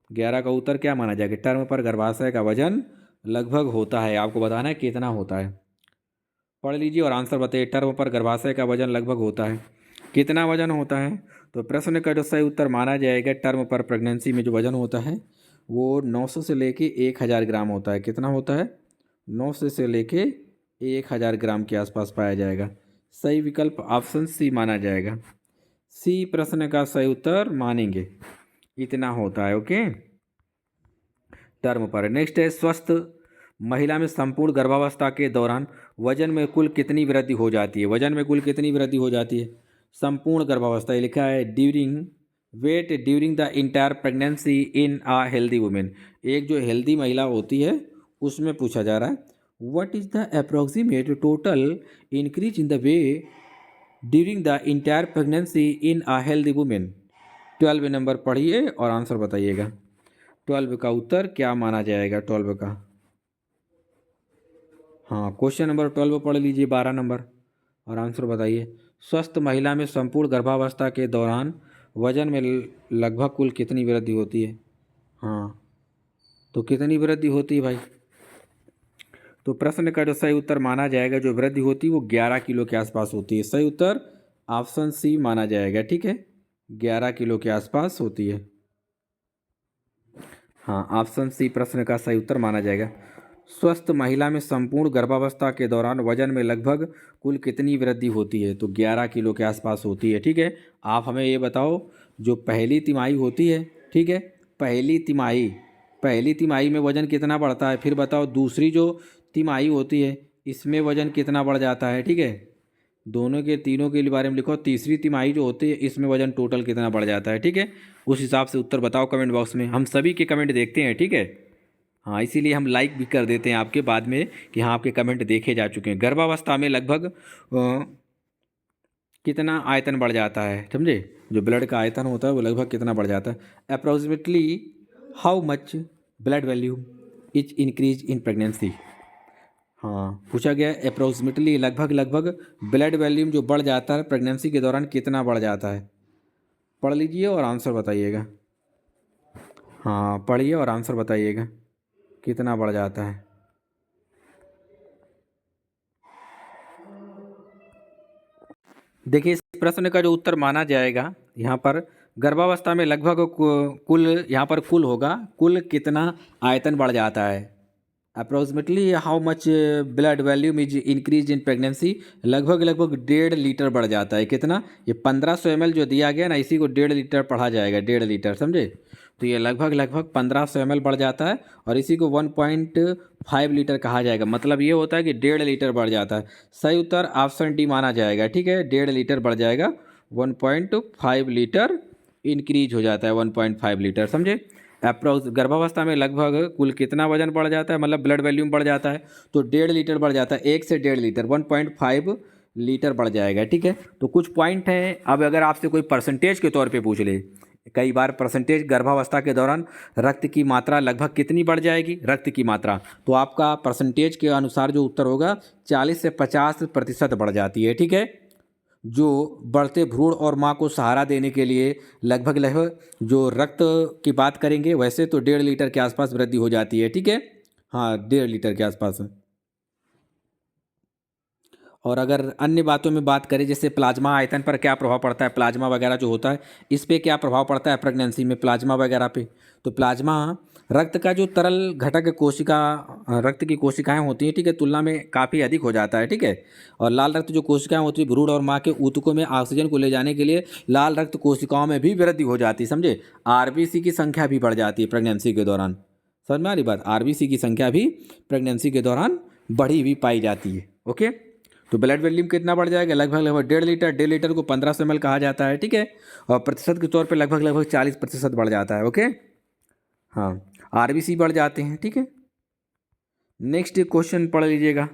11 का उत्तर क्या माना जाएगा? टर्म पर गर्भाशय का वजन लगभग होता है, आपको बताना है कितना होता है। पढ़ लीजिए और आंसर बताइए। टर्म पर गर्भाशय का वजन लगभग होता है, कितना वजन होता है? तो प्रश्न का जो सही उत्तर माना जाएगा टर्म पर प्रेगनेंसी में जो वजन होता है वो 900 से लेके 1000 ग्राम होता है। कितना होता है? 900 से लेके 1000 ग्राम के आसपास पाया जाएगा। सही विकल्प ऑप्शन सी माना जाएगा। सी प्रश्न का सही उत्तर मानेंगे, इतना होता है। ओके, टर्म पर। नेक्स्ट है स्वस्थ महिला में संपूर्ण गर्भावस्था के दौरान वजन में कुल कितनी वृद्धि हो जाती है? वजन में कुल कितनी वृद्धि हो जाती है संपूर्ण गर्भावस्था? ये लिखा है during weight during the entire pregnancy in a healthy women. एक जो हेल्दी महिला होती है उसमें पूछा जा रहा है what is the approximate total increase in the weight during the entire pregnancy in a healthy women. 12 number पढ़िए और आंसर बताइएगा। 12 का उत्तर क्या माना जाएगा? 12 का, हाँ, क्वेश्चन नंबर 12 पढ़ लीजिए 12 नंबर और आंसर बताइए। स्वस्थ महिला में संपूर्ण गर्भावस्था के दौरान वजन में लगभग कुल कितनी वृद्धि होती है? हाँ, तो कितनी वृद्धि होती है भाई? तो प्रश्न का जो सही उत्तर माना जाएगा जो वृद्धि होती है वो 11 किलो के आसपास होती है। सही उत्तर ऑप्शन सी माना जाएगा, ठीक है, 11 किलो के आसपास होती है। हाँ, ऑप्शन सी प्रश्न का सही उत्तर माना जाएगा। स्वस्थ महिला में संपूर्ण गर्भावस्था के दौरान वजन में लगभग कुल कितनी वृद्धि होती है? तो 11 किलो के आसपास होती है, ठीक है। आप हमें ये बताओ जो पहली तिमाही होती है, ठीक है, पहली तिमाही में वजन कितना बढ़ता है? फिर बताओ दूसरी जो तिमाही होती है इसमें वजन कितना बढ़ जाता है, ठीक है। दोनों के तीनों के बारे में लिखो। तीसरी तिमाही जो होती है इसमें वजन टोटल कितना बढ़ जाता है, ठीक है। उस हिसाब से उत्तर बताओ कमेंट बॉक्स में, हम सभी के कमेंट देखते हैं, ठीक है। हाँ, इसीलिए हम लाइक भी कर देते हैं आपके बाद में कि हाँ आपके कमेंट देखे जा चुके हैं। गर्भावस्था में लगभग कितना आयतन बढ़ जाता है, समझे? जो ब्लड का आयतन होता है वो लगभग कितना बढ़ जाता है? Approximately how much blood volume is increase in pregnancy. हाँ, पूछा गया अप्रोक्सीमेटली लगभग ब्लड वॉल्यूम जो बढ़ जाता है प्रेगनेंसी के दौरान कितना बढ़ जाता है? पढ़ लीजिए और आंसर बताइएगा। हाँ, पढ़िए और आंसर बताइएगा कितना बढ़ जाता है। देखिए इस प्रश्न का जो उत्तर माना जाएगा यहाँ पर गर्भावस्था में लगभग कुल, यहाँ पर कुल होगा, कुल कितना आयतन बढ़ जाता है। Approximately how much blood volume is increase in pregnancy, लगभग 1.5 लीटर बढ़ जाता है। कितना? ये 1500 ml जो दिया गया ना इसी को 1.5 लीटर पढ़ा जाएगा, 1.5 लीटर, समझे? तो ये लगभग 1500 ml बढ़ जाता है और इसी को 1.5 लीटर कहा जाएगा। मतलब ये होता है कि 1.5 लीटर बढ़ जाता है। सही उत्तर ऑप्शन डी माना जाएगा, ठीक है, 1.5 लीटर बढ़ जाएगा, 1.5 लीटर इंक्रीज हो जाता है, 1.5 लीटर, समझे? अप्रोक्स गर्भावस्था में लगभग कुल कितना वजन बढ़ जाता है, मतलब ब्लड वॉल्यूम बढ़ जाता है, तो 1.5 लीटर बढ़ जाता है। 1 से 1.5 लीटर 1.5 लीटर बढ़ जाएगा, ठीक है। तो कुछ पॉइंट हैं। अब अगर आपसे कोई परसेंटेज के तौर पे पूछ ले, कई बार परसेंटेज गर्भावस्था के दौरान रक्त की मात्रा लगभग कितनी बढ़ जाएगी, रक्त की मात्रा, तो आपका परसेंटेज के अनुसार जो उत्तर होगा 40 से 50% बढ़ जाती है, ठीक है। जो बढ़ते भ्रूण और माँ को सहारा देने के लिए लगभग जो रक्त की बात करेंगे वैसे तो 1.5 लीटर के आसपास वृद्धि हो जाती है, ठीक है। हाँ, 1.5 लीटर के आसपास। और अगर अन्य बातों में बात करें जैसे प्लाज्मा आयतन पर क्या प्रभाव पड़ता है, प्लाज्मा वगैरह जो होता है इस पे क्या प्रभाव पड़ता है प्रेगनेंसी में प्लाज्मा वगैरह पे, तो प्लाज्मा रक्त का जो तरल घटक कोशिका रक्त की कोशिकाएं होती हैं, ठीक है, तुलना में काफ़ी अधिक हो जाता है, ठीक है। और लाल रक्त जो कोशिकाएं होती है भ्रूण और माँ के ऊतकों में ऑक्सीजन को ले जाने के लिए लाल रक्त कोशिकाओं में भी वृद्धि हो जाती है, समझे। आरबीसी की संख्या भी बढ़ जाती है प्रेगनेंसी के दौरान, समझ में आ रही बात, आरबीसी की संख्या भी प्रेगनेंसी के दौरान बढ़ी हुई पाई जाती है। ओके, तो ब्लड वॉल्यूम कितना बढ़ जाएगा, लगभग लगभग 1.5 लीटर, 1.5 लीटर को 1500 ml कहा जाता है, ठीक है। और प्रतिशत के तौर पे लगभग लगभग 40% बढ़ जाता है। ओके, हाँ, आरबीसी बढ़ जाते हैं, ठीक है। नेक्स्ट क्वेश्चन पढ़ लीजिएगा।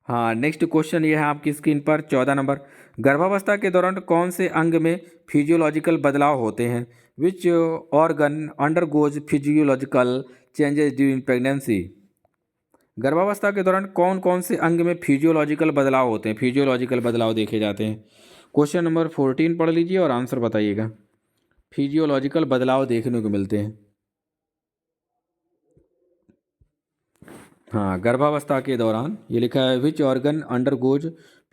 हाँ, नेक्स्ट क्वेश्चन ये है आपकी स्क्रीन पर 14 नंबर। गर्भावस्था के दौरान कौन से अंग में फिजियोलॉजिकल बदलाव होते हैं, which organ undergoes physiological changes during pregnancy. गर्भावस्था के दौरान कौन कौन से अंग में फिजियोलॉजिकल बदलाव होते हैं, फिजियोलॉजिकल बदलाव देखे जाते हैं। क्वेश्चन नंबर 14 पढ़ लीजिए और आंसर बताइएगा। फिजियोलॉजिकल बदलाव देखने को मिलते हैं। हाँ, गर्भावस्था के दौरान ये लिखा है which organ undergoes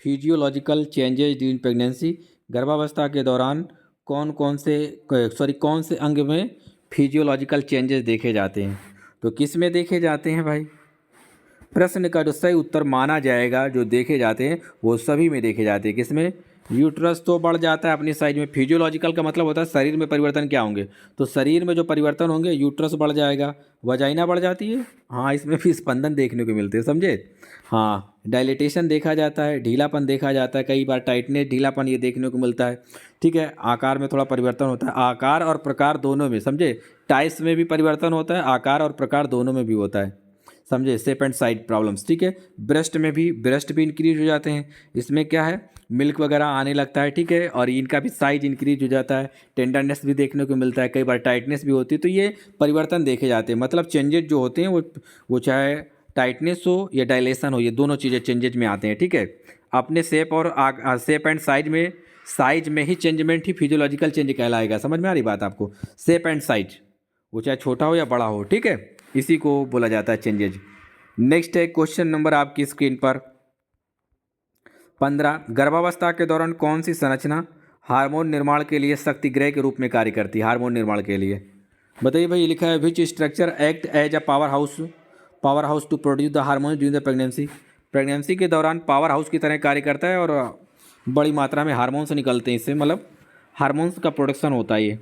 physiological changes during pregnancy. गर्भावस्था के दौरान कौन से अंग में फिजियोलॉजिकल चेंजेस देखे जाते हैं, तो किस में देखे जाते हैं भाई। प्रश्न का जो सही उत्तर माना जाएगा जो देखे जाते हैं वो सभी में देखे जाते हैं। किसमें, यूट्रस तो बढ़ जाता है अपनी साइज में, फिजियोलॉजिकल का मतलब होता है शरीर में परिवर्तन क्या होंगे, तो शरीर में जो परिवर्तन होंगे यूट्रस बढ़ जाएगा, वजाइना बढ़ जाती है, हाँ इसमें भी स्पंदन देखने को मिलते हैं, समझे। हाँ, डायलिटेशन देखा जाता है, ढीलापन देखा जाता है, कई बार टाइटनेस ढीलापन ये देखने को मिलता है, ठीक है। आकार में थोड़ा परिवर्तन होता है, आकार और प्रकार दोनों में, समझे, टाइप्स में भी परिवर्तन होता है, आकार और प्रकार दोनों में भी होता है, समझे। शेप एंड साइड प्रॉब्लम्स, ठीक है। ब्रेस्ट भी इंक्रीज हो जाते हैं, इसमें क्या है मिल्क वगैरह आने लगता है, ठीक है, और इनका भी साइज इंक्रीज हो जाता है, टेंडरनेस भी देखने को मिलता है, कई बार टाइटनेस भी होती है, तो ये परिवर्तन देखे जाते हैं। मतलब चेंजेज जो होते हैं वो चाहे टाइटनेस हो या डायलेशन हो, ये दोनों चीज़ें चेंजेज में आते हैं, ठीक है। अपने शेप और शेप एंड साइज में ही चेंजमेंट ही फिजियोलॉजिकल चेंज कहलाएगा, समझ में आ रही बात आपको। शेप एंड साइज वो चाहे छोटा हो या बड़ा हो, ठीक है, इसी को बोला जाता है चेंजेज। नेक्स्ट है क्वेश्चन नंबर आपकी स्क्रीन पर 15। गर्भावस्था के दौरान कौन सी संरचना हार्मोन निर्माण के लिए शक्तिगृह के रूप में कार्य करती है, हार्मोन निर्माण के लिए बताइए भाई। लिखा है which structure act as a power house to produce the hormone during the pregnancy. Pregnancy के दौरान पावर हाउस की तरह कार्य करता है और बड़ी मात्रा में हार्मोन्स निकलते हैं इससे, मतलब हार्मोन्स का प्रोडक्शन होता है, ये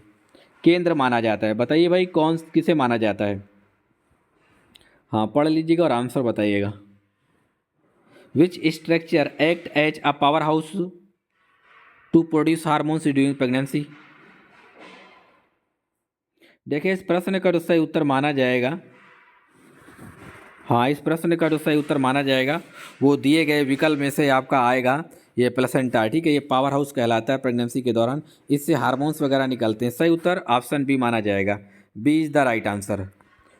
केंद्र माना जाता है। बताइए भाई कौन किसे माना जाता है। हाँ, पढ़ लीजिएगा और आंसर बताइएगा। Which structure act as a power house to produce hormones during pregnancy. देखिए इस प्रश्न का जो सही उत्तर माना जाएगा, हाँ इस प्रश्न का जो सही उत्तर माना जाएगा वो दिए गए विकल्प में से आपका आएगा ये प्लेसेंटा, ठीक है। ये पावर हाउस कहलाता है प्रेगनेंसी के दौरान, इससे हार्मोन्स वगैरह निकलते हैं। सही उत्तर ऑप्शन बी माना जाएगा, B is the right answer.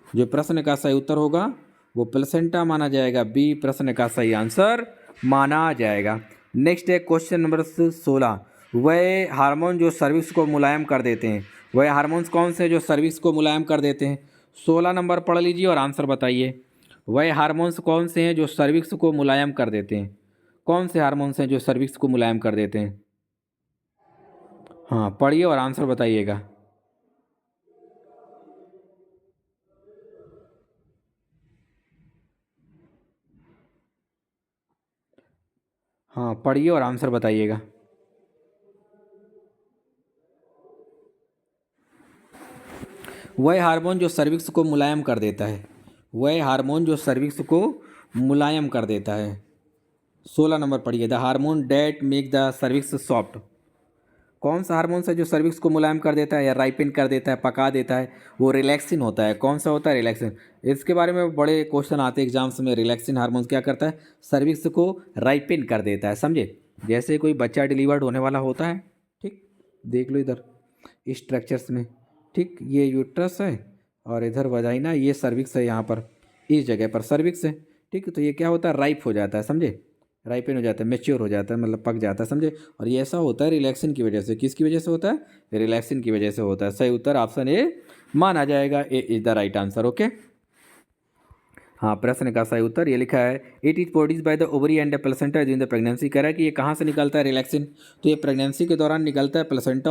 जो प्रश्न का सही उत्तर होगा वो प्लेसेंटा माना जाएगा, बी प्रश्न का सही आंसर माना जाएगा। नेक्स्ट है क्वेश्चन नंबर 16। वह हार्मोन जो सर्विक्स को मुलायम कर देते हैं, वह हार्मोन्स कौन से जो सर्विक्स को मुलायम कर देते हैं। 16 नंबर पढ़ लीजिए और आंसर बताइए। वह हार्मोन्स कौन से हैं जो सर्विक्स को मुलायम कर देते हैं, कौन से हार्मोन्स हैं जो सर्विक्स को मुलायम कर देते हैं। हाँ पढ़िए और आंसर बताइएगा। हाँ पढ़िए और आंसर बताइएगा। वह हार्मोन जो सर्विक्स को मुलायम कर देता है, वह हार्मोन जो सर्विक्स को मुलायम कर देता है। 16 नंबर पढ़िए, the hormone that make the cervix soft. कौन सा हार्मोन है जो सर्विक्स को मुलायम कर देता है या राइपिन कर देता है, पका देता है, वो रिलैक्सिन होता है। कौन सा होता है, रिलैक्सिन। इसके बारे में बड़े क्वेश्चन आते हैं एग्जाम्स में। रिलैक्सिन हार्मोन क्या करता है, सर्विक्स को राइपिन कर देता है, समझे। जैसे कोई बच्चा डिलीवर्ड होने वाला होता है, ठीक, देख लो इधर स्ट्रक्चर्स में, ठीक, ये यूट्रस है और इधर वजाइना, ये सर्विक्स है, यहाँ पर इस जगह पर सर्विक्स है, ठीक। तो ये क्या होता है, राइप हो जाता है, समझे, राइपन हो जाता है, मेच्योर हो जाता है, मतलब पक जाता है, समझे। और ये ऐसा होता है रिलैक्सिन की वजह से। किसकी वजह से होता है, रिलैक्सिन की वजह से होता है। सही उत्तर ऑप्शन ए माना जाएगा, A is the right answer. Okay, हाँ, प्रश्न का सही उत्तर ये लिखा है, it is produce by the ovary and the placenta during the pregnancy. कह रहा है कि ये कहाँ से निकलता है रिलैक्सिन, तो ये प्रेगनेंसी के दौरान निकलता है प्लेसेंटा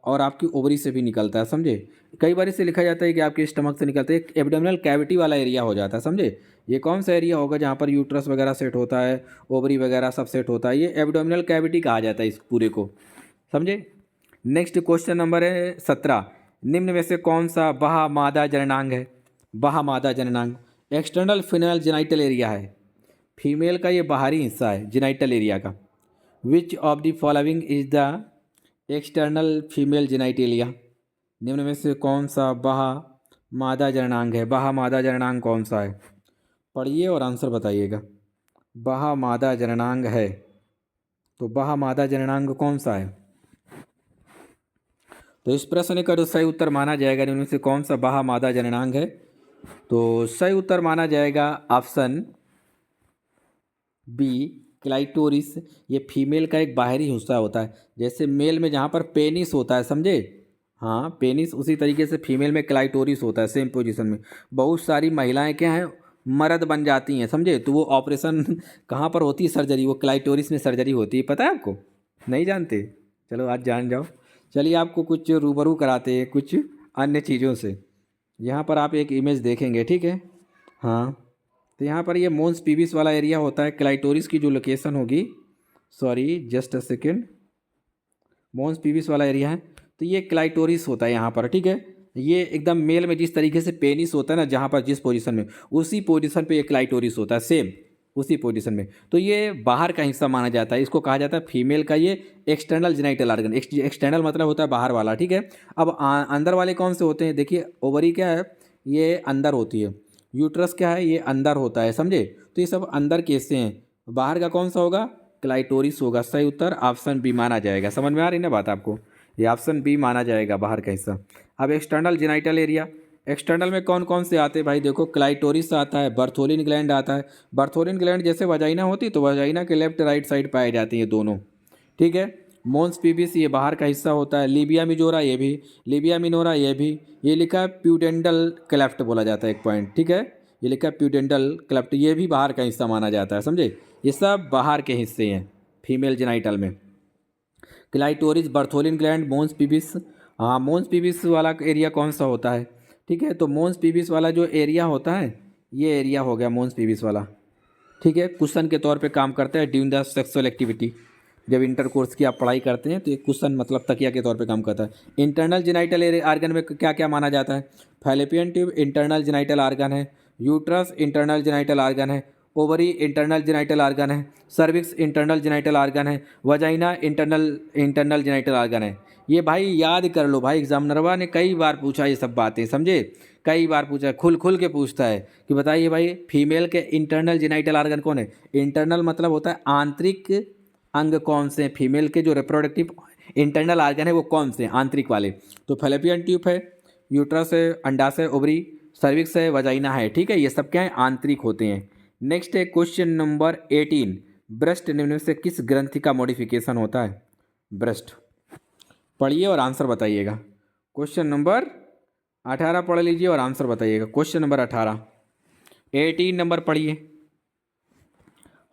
और आपकी ओवरी से भी निकलता है, समझे। कई बार इसे लिखा जाता है कि आपके स्टमक से निकलता है, एक एब्डोमिनल कैविटी वाला एरिया हो जाता है, समझे। ये कौन सा एरिया होगा जहाँ पर यूट्रस वगैरह सेट होता है, ओवरी वगैरह सब सेट होता है, ये एब्डोमिनल कैविटी कहा जाता है इस पूरे को, समझे। नेक्स्ट क्वेश्चन नंबर है 17, निम्न में से कौन सा बाह्य मादा जननांग है। बाह्य मादा जननांग एक्सटर्नल फीमेल जेनाइटल एरिया है, फीमेल का ये बाहरी हिस्सा है जेनाइटल एरिया का। विच of the following is the external female genitalia, निम्न में से कौन सा बाह्य मादा जननांग है। बाह्य मादा जननांग कौन सा है, पढ़िए और आंसर बताइएगा। बाह्य मादा जननांग है, तो बाह्य मादा जननांग कौन सा है। तो इस प्रश्न का जो सही उत्तर माना जाएगा इनमें से कौन सा बाह्य मादा जननांग है, तो सही उत्तर माना जाएगा ऑप्शन बी क्लाइटोरिस। ये फीमेल का एक बाहरी हिस्सा होता है, जैसे मेल में जहाँ पर पेनिस होता है, समझे। हाँ, पेनिस, उसी तरीके से फीमेल में क्लाइटोरिस होता है सेम पोजीशन में। बहुत सारी महिलाएं क्या हैं, मर्द बन जाती हैं, समझे। तो वो ऑपरेशन कहाँ पर होती है, सर्जरी, वो क्लाइटोरिस में सर्जरी होती है, पता है आपको, नहीं जानते। चलो आज जान जाओ। चलिए आपको कुछ रूबरू कराते हैं कुछ अन्य चीज़ों से। यहाँ पर आप एक इमेज देखेंगे, ठीक है। हाँ, तो यहाँ पर ये मोन्स पीविस वाला एरिया होता है, क्लाइटोरिस की जो लोकेशन होगी, सॉरी जस्ट अ सेकेंड, मोन्स पीविस वाला एरिया है, तो ये क्लाइटोरिस होता है यहाँ पर, ठीक है। ये एकदम मेल में जिस तरीके से पेनिस होता है ना, जहाँ पर जिस पोजीशन में, उसी पोजीशन पे ये क्लाइटोरिस होता है, सेम उसी पोजीशन में। तो ये बाहर का हिस्सा माना जाता है, इसको कहा जाता है फीमेल का ये एक्सटर्नल जेनाइटल ऑर्गन। एक्सटर्नल मतलब होता है बाहर वाला, ठीक है। अब अंदर वाले कौन से होते हैं, देखिए ओवरी क्या है, ये अंदर होती है, यूट्रस क्या है, ये अंदर होता है, समझे। तो ये सब अंदर के हिस्से हैं, बाहर का कौन सा होगा, क्लाइटोरिस होगा। सही उत्तर ऑप्शन बी माना जाएगा। समझ में आ रही ना बात आपको, ये ऑप्शन बी माना जाएगा, बाहर का हिस्सा। अब एक्सटर्नल जेनाइटल एरिया, एक्सटर्नल में कौन कौन से आते हैं भाई, देखो क्लाइटोरिस आता है, बर्थोलिन ग्लैंड आता है। बर्थोलिन ग्लैंड जैसे वजाइना होती तो वजाइना के लेफ्ट राइट साइड पाए जाती हैं दोनों, ठीक है। मोन्स पीविस ये बाहर का हिस्सा होता है। लिबिया मिजोरा ये भी, लिबिया मिनोरा ये भी। ये लिखा है प्यूडेंडल क्लेफ्ट बोला जाता है, एक पॉइंट, ठीक है। ये लिखा है प्यूडेंडल क्लेफ्ट, ये भी बाहर का हिस्सा माना जाता है, समझे। ये सब बाहर के हिस्से हैं फीमेल जेनाइटल में। Clitoris, Bartholin gland, mons pubis. हाँ, मोन्स पीविस वाला एरिया कौन सा होता है, ठीक है। तो मोन्स पीविस वाला जो एरिया होता है, ये एरिया हो गया मोन्स पीविस वाला, ठीक है। कुशन के तौर पे काम करता है ड्यूरिंग द सेक्सुअल एक्टिविटी। जब इंटरकोर्स की आप पढ़ाई करते हैं तो ये कुशन मतलब तकिया के तौर पे काम करता है। इंटरनल जेनाइटल आर्गन में क्या क्या माना जाता है, Fallopian tube internal genital organ है, यूट्रस इंटरनल जेनाइटल आर्गन है, ओवरी इंटरनल जेनाइटल आर्गन है, सर्विक्स इंटरनल जेनाइटल आर्गन है, वजाइना इंटरनल जेनाइटल आर्गन है। ये भाई याद कर लो भाई, एग्जामिनरवा ने कई बार पूछा ये सब बातें, समझे। कई बार पूछा, खुल खुल के पूछता है कि बताइए भाई फीमेल के इंटरनल जेनाइटल आर्गन कौन है। इंटरनल मतलब होता है आंतरिक अंग कौन से हैं, फीमेल के जो रिप्रोडक्टिव इंटरनल आर्गन है वो कौन से हैं, आंतरिक वाले। तो फैलोपियन ट्यूब है, यूट्रस है, अंडाशय ओवरी, सर्विक्स है, वजाइना है, ठीक है। ये सब क्या है, आंतरिक होते हैं। नेक्स्ट है क्वेश्चन नंबर 18, ब्रेस्ट निम्न में से किस ग्रंथि का मॉडिफिकेशन होता है। ब्रेस्ट, पढ़िए और आंसर बताइएगा। क्वेश्चन नंबर 18 पढ़ लीजिए और आंसर बताइएगा। क्वेश्चन नंबर 18, 18 नंबर पढ़िए।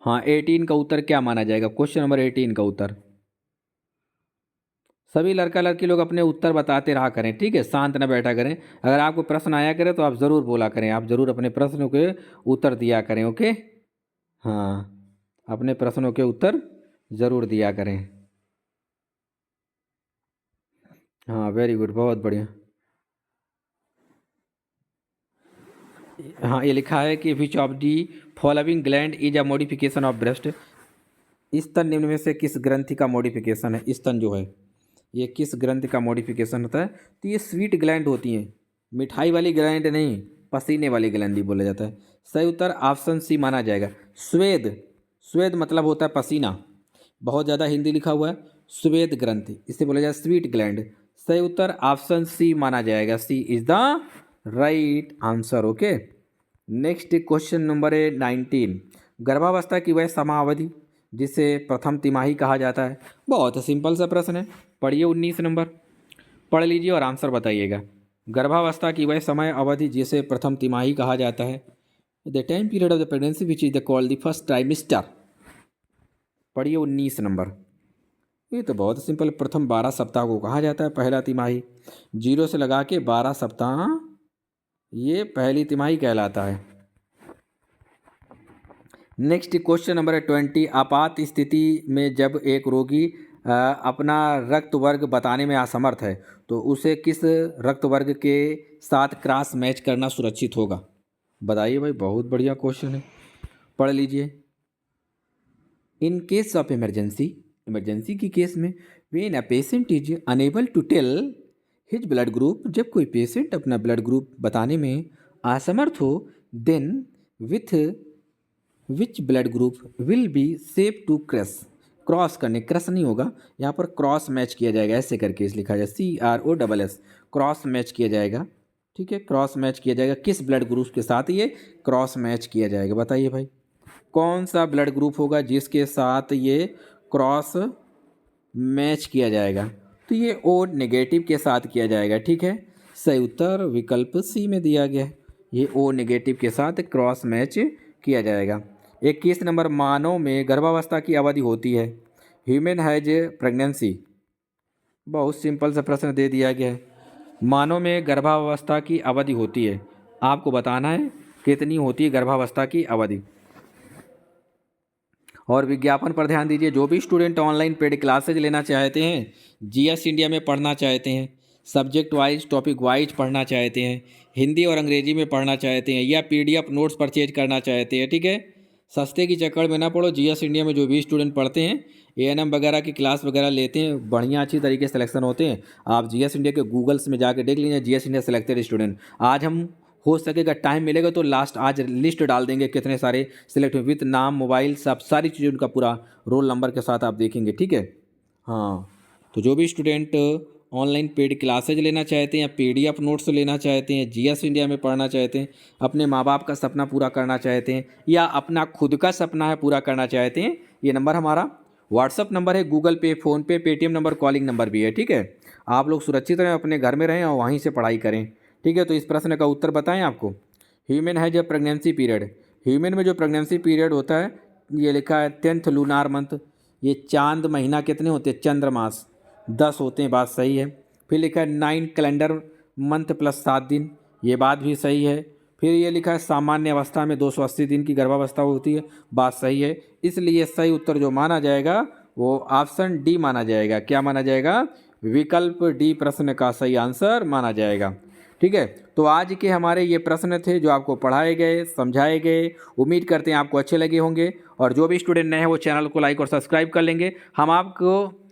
हाँ, 18 का उत्तर क्या माना जाएगा, क्वेश्चन नंबर 18 का उत्तर। सभी लड़का लड़की लोग अपने उत्तर बताते रहा करें, ठीक है, शांत न बैठा करें। अगर आपको प्रश्न आया करे तो आप ज़रूर बोला करें, आप ज़रूर अपने प्रश्नों के उत्तर दिया करें, ओके। हाँ, अपने प्रश्नों के उत्तर ज़रूर दिया करें। हाँ, वेरी गुड, बहुत बढ़िया। हाँ, ये लिखा है कि which of the following gland is a modification of breast. स्तन निम्न में से किस ग्रंथि का मॉडिफिकेशन है। स्तन जो है ये किस ग्रंथि का मॉडिफिकेशन होता है, तो ये स्वीट ग्लैंड होती हैं, मिठाई वाली ग्लैंड नहीं, पसीने वाली ग्लैंड ही बोला जाता है। सही उत्तर ऑप्शन सी माना जाएगा, स्वेद। स्वेद मतलब होता है पसीना, बहुत ज़्यादा हिंदी लिखा हुआ है, स्वेद ग्रंथि, इसे बोला जाए स्वीट ग्लैंड। सही उत्तर ऑप्शन सी माना जाएगा, C is the right answer, okay. Next question number है 19, गर्भावस्था की वह समाअवधि जिसे प्रथम तिमाही कहा जाता है। बहुत सिंपल सा प्रश्न है, पढ़िए 19 नंबर, पढ़ लीजिए और आंसर बताइएगा। गर्भावस्था की वह समय अवधि जिसे प्रथम तिमाही कहा जाता है। The time period of the pregnancy which is the called the first trimester. पढ़िए 19 नंबर। ये तो बहुत सिंपल, प्रथम 12 सप्ताह को कहा जाता है पहला तिमाही। 0 से लगा के 12 सप्ताह ये पहली तिमाही कहलाता है। नेक्स्ट क्वेश्चन नंबर है 20। आपात स्थिति में जब एक रोगी अपना रक्त वर्ग बताने में असमर्थ है तो उसे किस रक्त वर्ग के साथ क्रॉस मैच करना सुरक्षित होगा? बताइए भाई, बहुत बढ़िया क्वेश्चन है, पढ़ लीजिए। In case of emergency, emergency की केस में, when a patient is unable to tell his blood group, जब कोई पेशेंट अपना ब्लड ग्रुप बताने में असमर्थ हो, then with which blood group will be safe to cross, cross करने, क्रॉस नहीं होगा यहाँ पर, क्रॉस मैच किया जाएगा, ऐसे करके इस लिखा जाए CROSS, क्रॉस मैच किया जाएगा। ठीक है, क्रॉस मैच किया जाएगा किस ब्लड ग्रुप के साथ ये क्रॉस मैच किया जाएगा? बताइए भाई, कौन सा ब्लड ग्रुप होगा जिसके साथ ये क्रॉस मैच किया जाएगा? तो ये O नेगेटिव के साथ किया जाएगा। ठीक है, सही उत्तर विकल्प C में दिया गया है, ये O नेगेटिव के साथ क्रॉस मैच किया जाएगा। 21 नंबर। मानव में गर्भावस्था की अवधि होती है, ह्यूमन हैज प्रेगनेंसी। बहुत सिंपल सा प्रश्न दे दिया गया है, मानव में गर्भावस्था की अवधि होती है, आपको बताना है कितनी होती है गर्भावस्था की अवधि। और विज्ञापन पर ध्यान दीजिए, जो भी स्टूडेंट ऑनलाइन पेड क्लासेज लेना चाहते हैं, GS इंडिया में पढ़ना चाहते हैं, सब्जेक्ट वाइज टॉपिक वाइज पढ़ना चाहते हैं, हिंदी और अंग्रेजी में पढ़ना चाहते हैं, या PDF नोट्स परचेज करना चाहते हैं, ठीक है, सस्ते की चक्कर में ना पड़ो। GS इंडिया में जो भी स्टूडेंट पढ़ते हैं, ANM वगैरह की क्लास वगैरह लेते हैं, बढ़िया अच्छी तरीके से सिलेक्शन होते हैं। आप GS इंडिया के गूगल्स में जाकर देख लीजिए, GS इंडिया सिलेक्टेड स्टूडेंट। आज हम हो सकेगा टाइम मिलेगा तो लास्ट आज लिस्ट डाल देंगे कितने सारे सिलेक्ट हुए, विथ नाम, मोबाइल, सब सारी चीज़ें उनका पूरा रोल नंबर के साथ आप देखेंगे। ठीक है, हाँ, तो जो भी स्टूडेंट ऑनलाइन पेड क्लासेज लेना चाहते हैं या PDF नोट्स लेना चाहते हैं, GS इंडिया में पढ़ना चाहते हैं, अपने माँ बाप का सपना पूरा करना चाहते हैं, या अपना खुद का सपना है पूरा करना चाहते हैं, ये नंबर हमारा व्हाट्सअप नंबर है, गूगल पे, PhonePe, Paytm number, calling number भी है। ठीक है, आप लोग सुरक्षित रहें, अपने घर में रहें और वहीं से पढ़ाई करें। ठीक है, तो इस प्रश्न का उत्तर बताएं आपको। ह्यूमन है जब प्रेगनेंसी पीरियड, ह्यूमन में जो प्रेगनेंसी पीरियड होता है, ये लिखा है 10th लूनार मंथ, ये चांद महीना कितने होते हैं? चंद्रमास 10 होते हैं, बात सही है। फिर लिखा है 9 कैलेंडर मंथ प्लस 7 दिन, ये बात भी सही है। फिर ये लिखा है सामान्य अवस्था में 280 दिन की गर्भावस्था होती है, बात सही है। इसलिए सही उत्तर जो माना जाएगा वो ऑप्शन डी माना जाएगा। क्या माना जाएगा? विकल्प डी प्रश्न का सही आंसर माना जाएगा। ठीक है, तो आज के हमारे ये प्रश्न थे जो आपको पढ़ाए गए, समझाए गए। उम्मीद करते हैं आपको अच्छे लगे होंगे, और जो भी स्टूडेंट नए हैं वो चैनल को लाइक और सब्सक्राइब कर लेंगे। हम आपको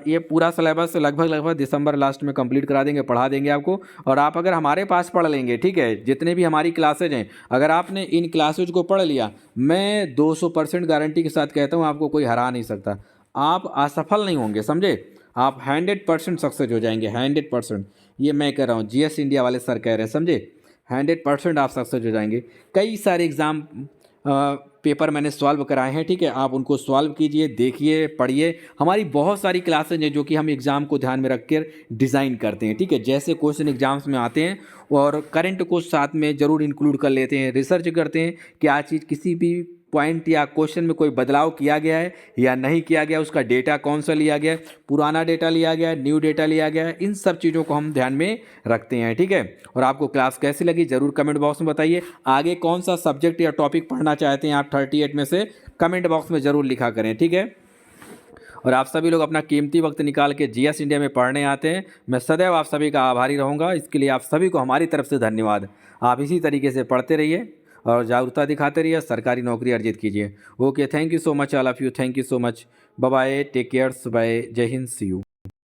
ये पूरा सिलेबस लगभग दिसंबर लास्ट में कंप्लीट करा देंगे, पढ़ा देंगे आपको। और आप अगर हमारे पास पढ़ लेंगे, ठीक है, जितने भी हमारी क्लासेज हैं, अगर आपने इन क्लासेज को पढ़ लिया, मैं 200% गारंटी के साथ कहता हूँ आपको कोई हरा नहीं सकता। आप असफल नहीं होंगे, समझे, आप 100% सक्सेस हो जाएंगे, 100%। ये मैं कह रहा हूँ, GS इंडिया वाले सर कह रहे हैं, समझे, 100% आप सक्सेस हो जाएंगे। कई सारे एग्ज़ाम पेपर मैंने सॉल्व कराए हैं, ठीक है, आप उनको सॉल्व कीजिए, देखिए, पढ़िए। हमारी बहुत सारी क्लासेज हैं जो कि हम एग्ज़ाम को ध्यान में रख कर डिज़ाइन करते हैं। ठीक है, जैसे क्वेश्चन एग्जाम्स में आते हैं और करंट को साथ में ज़रूर इंक्लूड कर लेते हैं, रिसर्च करते हैं कि आज चीज़ किसी भी पॉइंट या क्वेश्चन में कोई बदलाव किया गया है या नहीं किया गया, उसका डेटा कौन सा लिया गया है, पुराना डेटा लिया गया है, न्यू डेटा लिया गया है, इन सब चीज़ों को हम ध्यान में रखते हैं। ठीक है, और आपको क्लास कैसी लगी ज़रूर कमेंट बॉक्स में बताइए। आगे कौन सा सब्जेक्ट या टॉपिक पढ़ना चाहते हैं आप 38 में से, कमेंट बॉक्स में ज़रूर लिखा करें। ठीक है, और आप सभी लोग अपना कीमती वक्त निकाल के GS इंडिया में पढ़ने आते हैं, मैं सदैव आप सभी का आभारी रहूँगा। इसके लिए आप सभी को हमारी तरफ से धन्यवाद। आप इसी तरीके से पढ़ते रहिए और जागरूकता दिखाते रहिए, सरकारी नौकरी अर्जित कीजिए। Okay, thank you so much all of you, thank you so much, bye bye, take care, bye, जय हिंद, सी यू।